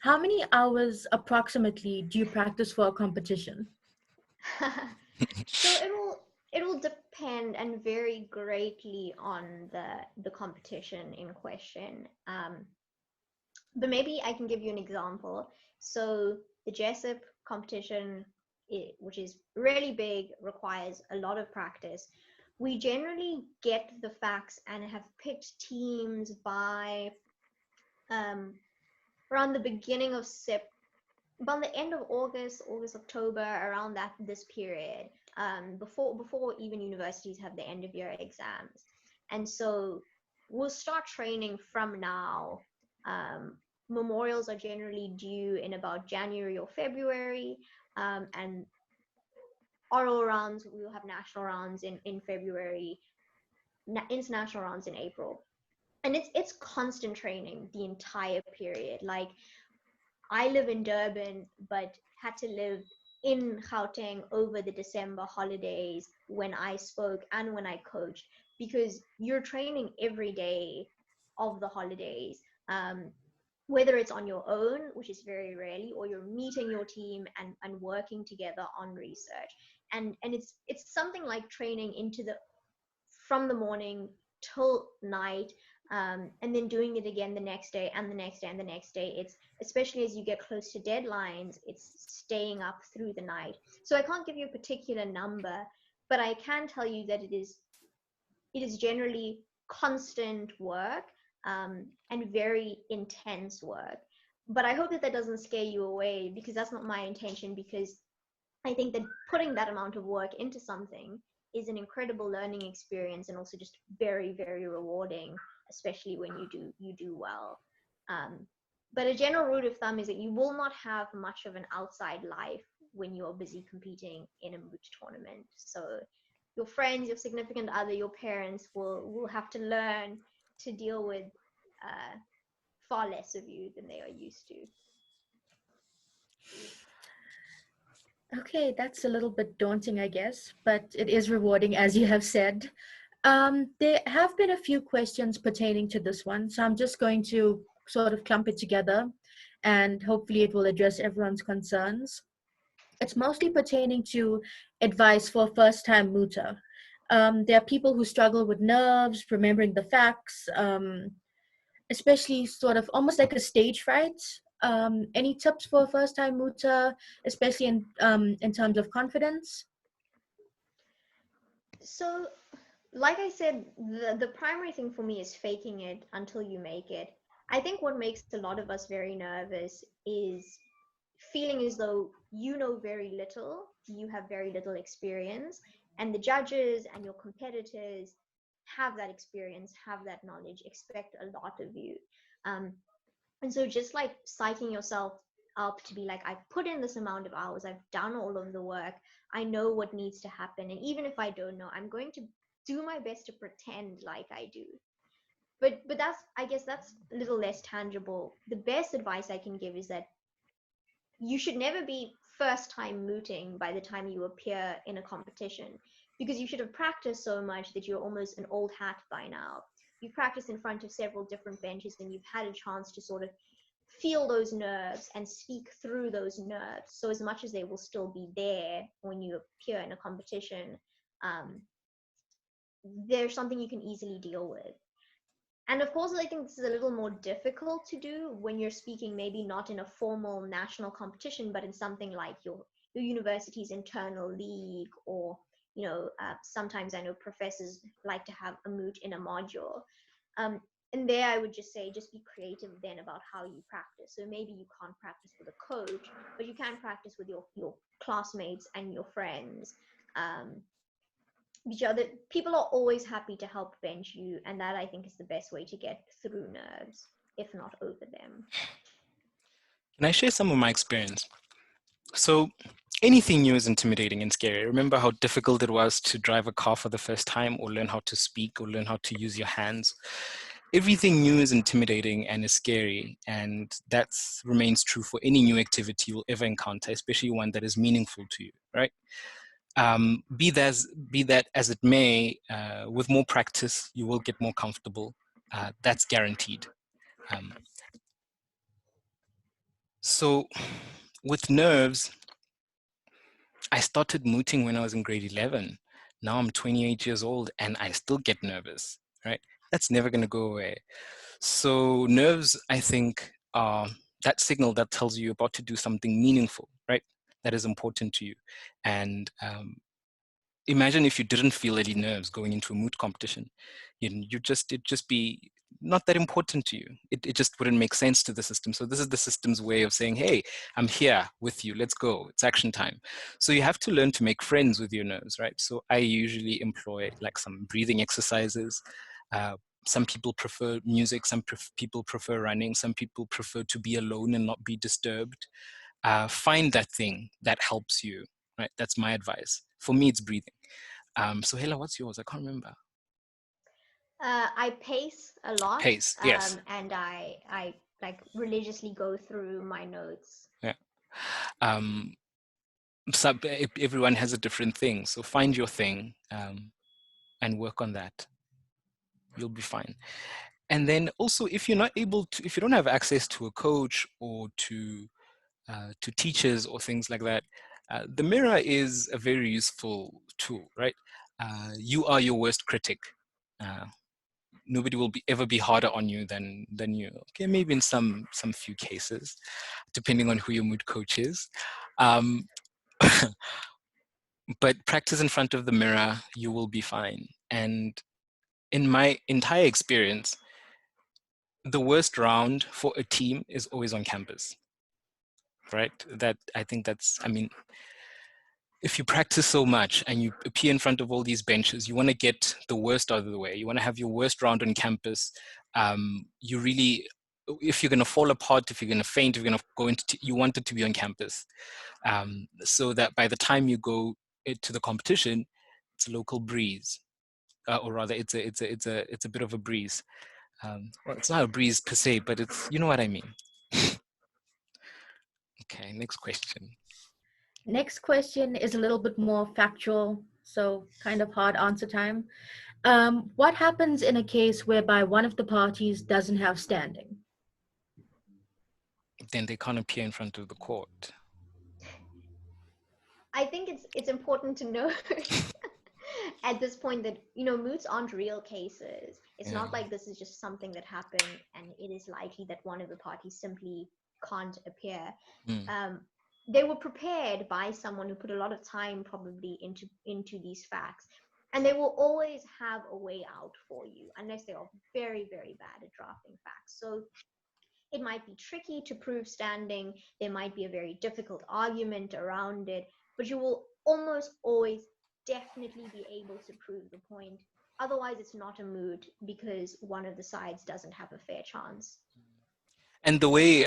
how many hours approximately do you practice for a competition? So it will depend and vary greatly on the competition in question. But maybe I can give you an example. So the Jessup competition, which is really big, requires a lot of practice. We generally get the facts and have picked teams by around the beginning of about the end of August, October, around this period, before even universities have the end of year exams. And so we'll start training from now. Memorials are generally due in about January or February, and oral rounds, we'll have national rounds in February, international rounds in April. and it's constant training the entire period. Like, I live in Durban, but had to live in Gauteng over the December holidays when I spoke and when I coached, because you're training every day of the holidays, whether it's on your own, which is very rarely, or you're meeting your team and working together on research. And it's something like training into the from the morning till night, and then doing it again the next day and the next day and the next day. It's, especially as you get close to deadlines, it's staying up through the night. So I can't give you a particular number, but I can tell you that it is generally constant work, and very intense work. But I hope that that doesn't scare you away, because that's not my intention, because I think that putting that amount of work into something is an incredible learning experience, and also just very, very rewarding, especially when you do well. But a general rule of thumb is that you will not have much of an outside life when you're busy competing in a moot tournament. So your friends, your significant other, your parents will have to learn to deal with far less of you than they are used to. Okay, that's a little bit daunting, I guess, but it is rewarding, as you have said. There have been a few questions pertaining to this one, so I'm just going to sort of clump it together, and hopefully it will address everyone's concerns. It's mostly pertaining to advice for a first-time mooter. There are people who struggle with nerves, remembering the facts, especially sort of almost like a stage fright. Any tips for a first-time mooter, especially in terms of confidence? So, like I said, the primary thing for me is faking it until you make it. I think what makes a lot of us very nervous is feeling as though you know very little, you have very little experience, and the judges and your competitors have that experience, have that knowledge, expect a lot of you. Um, and so just like psyching yourself up to be like, I've put in this amount of hours, I've done all of the work, I know what needs to happen. And even if I don't know, I'm going to do my best to pretend like I do. But that's, I guess that's a little less tangible. The best advice I can give is that you should never be first time mooting by the time you appear in a competition, because you should have practiced so much that you're almost an old hat by now. You've practiced in front of several different benches, and you've had a chance to sort of feel those nerves and speak through those nerves. So as much as they will still be there when you appear in a competition, there's something you can easily deal with. And of course, I think this is a little more difficult to do when you're speaking, maybe not in a formal national competition, but in something like your university's internal league, or, sometimes I know professors like to have a moot in a module. And there I would just say, just be creative then about how you practice. So maybe you can't practice with a coach, but you can practice with your classmates and your friends. People are always happy to help bench you, and that I think is the best way to get through nerves, if not over them. Can I share some of my experience? So anything new is intimidating and scary. Remember how difficult it was to drive a car for the first time, or learn how to speak, or learn how to use your hands. Everything new is intimidating and is scary, and that remains true for any new activity you'll ever encounter, especially one that is meaningful to you, right? Be that as it may, with more practice, you will get more comfortable. That's guaranteed. So with nerves, I started mooting when I was in grade 11. Now I'm 28 years old and I still get nervous, right? That's never going to go away. So nerves, I think, are that signal that tells you you're about to do something meaningful, right? That is important to you. And imagine if you didn't feel any nerves going into a moot competition. It'd just be not that important to you. It just wouldn't make sense to the system. So this is the system's way of saying, hey, I'm here with you, let's go, it's action time. So you have to learn to make friends with your nerves, right? So I usually employ like some breathing exercises. Some people prefer music, some people prefer running, some people prefer to be alone and not be disturbed. Find that thing that helps you, right? That's my advice. For me, it's breathing. Sohela, what's yours? I can't remember. I pace a lot. Pace, yes. And I like religiously go through my notes. Yeah. Everyone has a different thing, so find your thing and work on that. You'll be fine. And then also, if you're not able to, if you don't have access to a coach or to teachers or things like that, the mirror is a very useful tool, right? You are your worst critic. Nobody will ever be harder on you than you. Okay, maybe in some few cases, depending on who your mood coach is. But practice in front of the mirror, you will be fine. And in my entire experience, the worst round for a team is always on campus, right? I think that's, I mean, if you practice so much and you appear in front of all these benches, you want to get the worst out of the way. You want to have your worst round on campus. You really, if you're going to fall apart, if you're going to faint, if you're going to go into, you want it to be on campus, so that by the time you go to the competition, it's a local breeze, or rather, it's a bit of a breeze. Well, it's not a breeze per se, but it's, you know what I mean. Okay, next question. Next question is a little bit more factual, so kind of hard answer time. What happens in a case whereby one of the parties doesn't have standing? Then they can't appear in front of the court. I think it's important to know at this point that, you know, moots aren't real cases. It's not like this is just something that happened and it is likely that one of the parties simply can't appear. They were prepared by someone who put a lot of time probably into these facts, and they will always have a way out for you unless they are very, very bad at drafting facts. So it might be tricky to prove standing. There might be a very difficult argument around it, but you will almost always definitely be able to prove the point. Otherwise, it's not a moot because one of the sides doesn't have a fair chance. And the way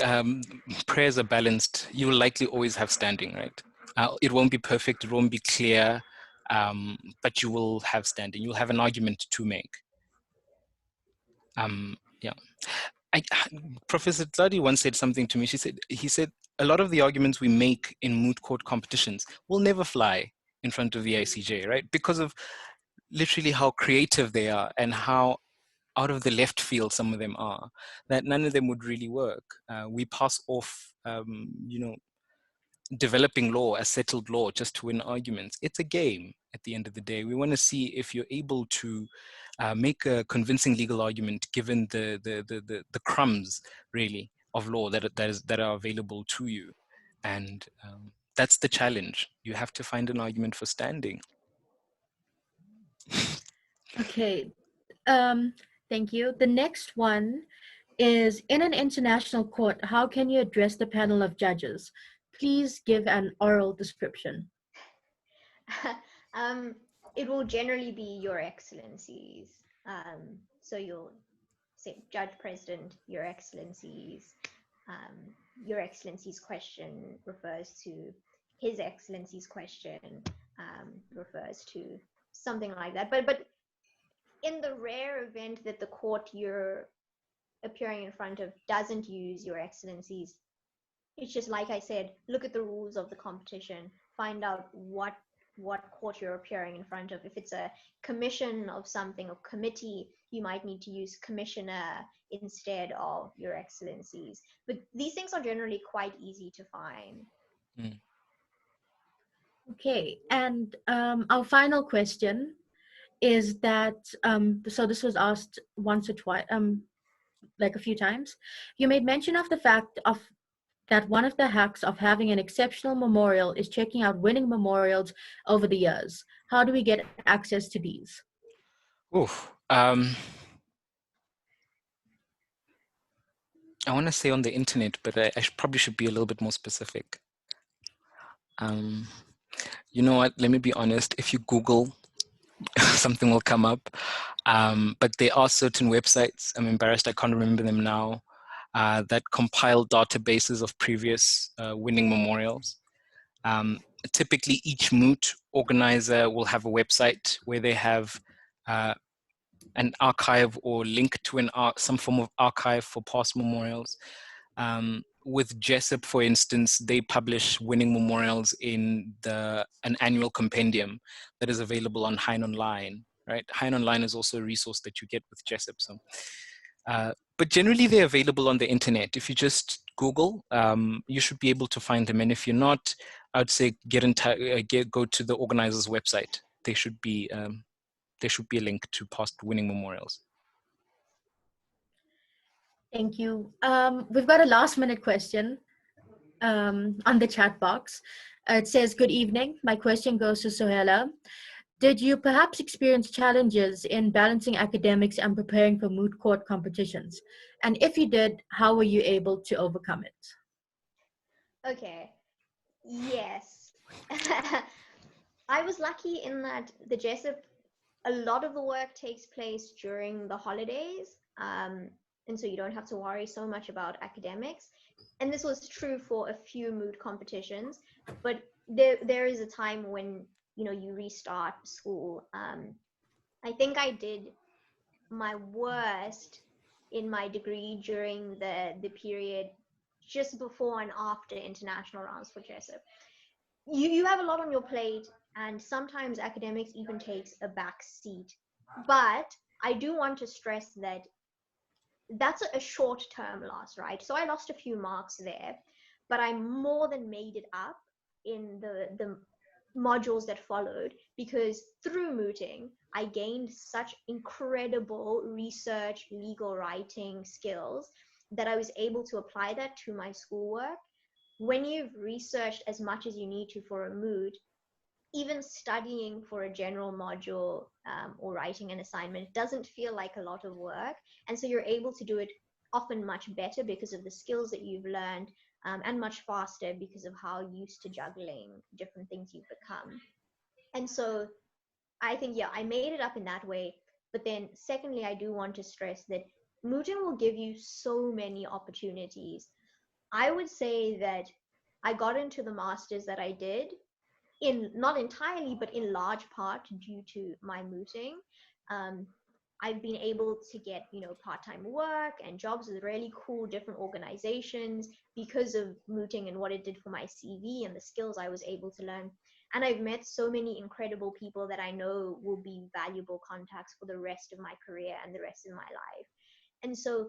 prayers are balanced, you will likely always have standing, right? It won't be perfect, it won't be clear, but you will have standing. You'll have an argument to make. Yeah. Professor Tladi once said something to me. He said, a lot of the arguments we make in moot court competitions will never fly in front of the ICJ, right? Because of literally how creative they are and how out of the left field some of them are, that none of them would really work. We pass off, you know, developing law as settled law just to win arguments. It's a game at the end of the day. We want to see if you're able to make a convincing legal argument given the crumbs, really, of law that are available to you. And that's the challenge. You have to find an argument for standing. Okay, thank you. The next one is, in an international court, how can you address the panel of judges? Please give an oral description. It will generally be Your Excellencies. So you'll say Judge President, Your Excellencies. Your Excellency's question refers to His Excellency's question, refers to something like that. But in the rare event that the court you're appearing in front of doesn't use Your Excellencies, it's just like I said, look at the rules of the competition, find out what court you're appearing in front of. If it's a commission of something or committee, you might need to use commissioner instead of Your Excellencies. But these things are generally quite easy to find. Okay, and our final question is that, so this was asked once or twice, like a few times. You made mention of the fact that one of the hacks of having an exceptional memorial is checking out winning memorials over the years. How do we get access to these? I want to say on the internet, but I probably should be a little bit more specific. You know what? Let me be honest. If you Google, something will come up. But there are certain websites, I'm embarrassed I can't remember them now, that compile databases of previous winning memorials. Typically, each moot organizer will have a website where they have an archive or link to some form of archive for past memorials. With Jessup, for instance, they publish winning memorials in an annual compendium that is available on Hein Online, right? Hein Online is also a resource that you get with Jessup. So, but generally they're available on the internet. If you just Google, you should be able to find them. And if you're not, I'd say go to the organizer's website. There should be a link to past winning memorials. Thank you. We've got a last minute question on the chat box. It says, good evening. My question goes to Sohela. Did you perhaps experience challenges in balancing academics and preparing for Moot Court competitions? And if you did, how were you able to overcome it? Okay, yes. I was lucky in that the Jessup, a lot of the work takes place during the holidays. And so you don't have to worry so much about academics. And this was true for a few moot competitions, but there is a time when, you know, you restart school. I think I did my worst in my degree during the period just before and after international rounds for Jessup. You have a lot on your plate, and sometimes academics even takes a back seat. But I do want to stress that that's a short-term loss, right? So I lost a few marks there, but I more than made it up in the modules that followed, because through mooting, I gained such incredible research, legal writing skills that I was able to apply that to my schoolwork. When you've researched as much as you need to for a moot, even studying for a general module or writing an assignment doesn't feel like a lot of work. And so you're able to do it often much better because of the skills that you've learned, and much faster because of how used to juggling different things you've become. And so I think, yeah, I made it up in that way. But then secondly, I do want to stress that mooting will give you so many opportunities. I would say that I got into the masters that I did not entirely, but in large part due to my mooting. I've been able to get, you know, part-time work and jobs with really cool different organizations because of mooting and what it did for my CV and the skills I was able to learn. And I've met so many incredible people that I know will be valuable contacts for the rest of my career and the rest of my life. And so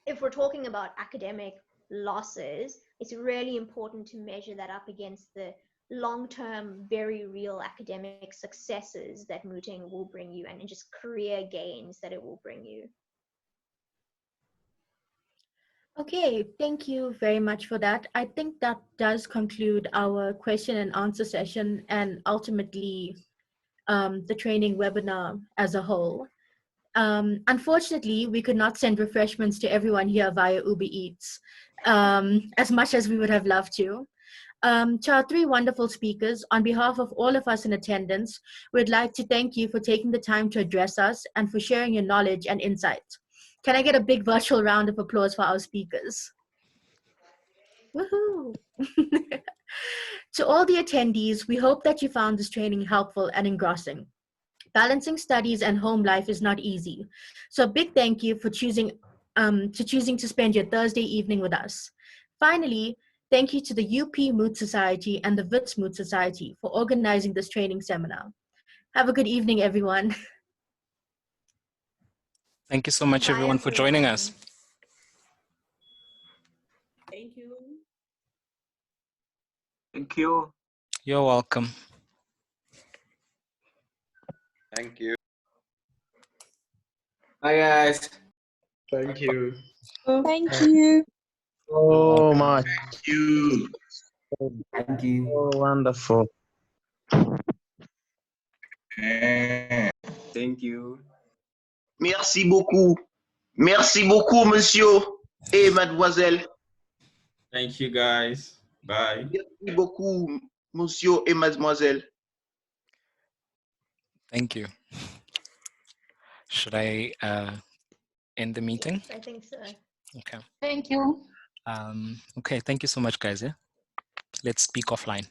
if we're talking about academic losses, it's really important to measure that up against the long-term, very real academic successes that mooting will bring you, and just career gains that it will bring you. Okay, thank you very much for that. I think that does conclude our question and answer session, and ultimately the training webinar as a whole. Unfortunately, we could not send refreshments to everyone here via Uber Eats, as much as we would have loved to. To our three wonderful speakers, on behalf of all of us in attendance, we'd like to thank you for taking the time to address us and for sharing your knowledge and insights. Can I get a big virtual round of applause for our speakers? Woohoo! To all the attendees, we hope that you found this training helpful and engrossing. Balancing studies and home life is not easy. So a big thank you for choosing to spend your Thursday evening with us. Finally, thank you to the UP Moot Society and the Wits Moot Society for organizing this training seminar. Have a good evening, everyone. Thank you so much, Bye, everyone, for joining us. Thank you. Thank you. You're welcome. Thank you. Bye, guys. Thank you. Thank you So much. Thank you. Thank you. So wonderful. Thank you. Merci beaucoup. Merci beaucoup, monsieur et mademoiselle. Thank you, guys. Bye. Merci beaucoup, monsieur et mademoiselle. Thank you. Should I end the meeting? Yes, I think so. Okay. Thank you. Okay, thank you so much, guys. Yeah? Let's speak offline.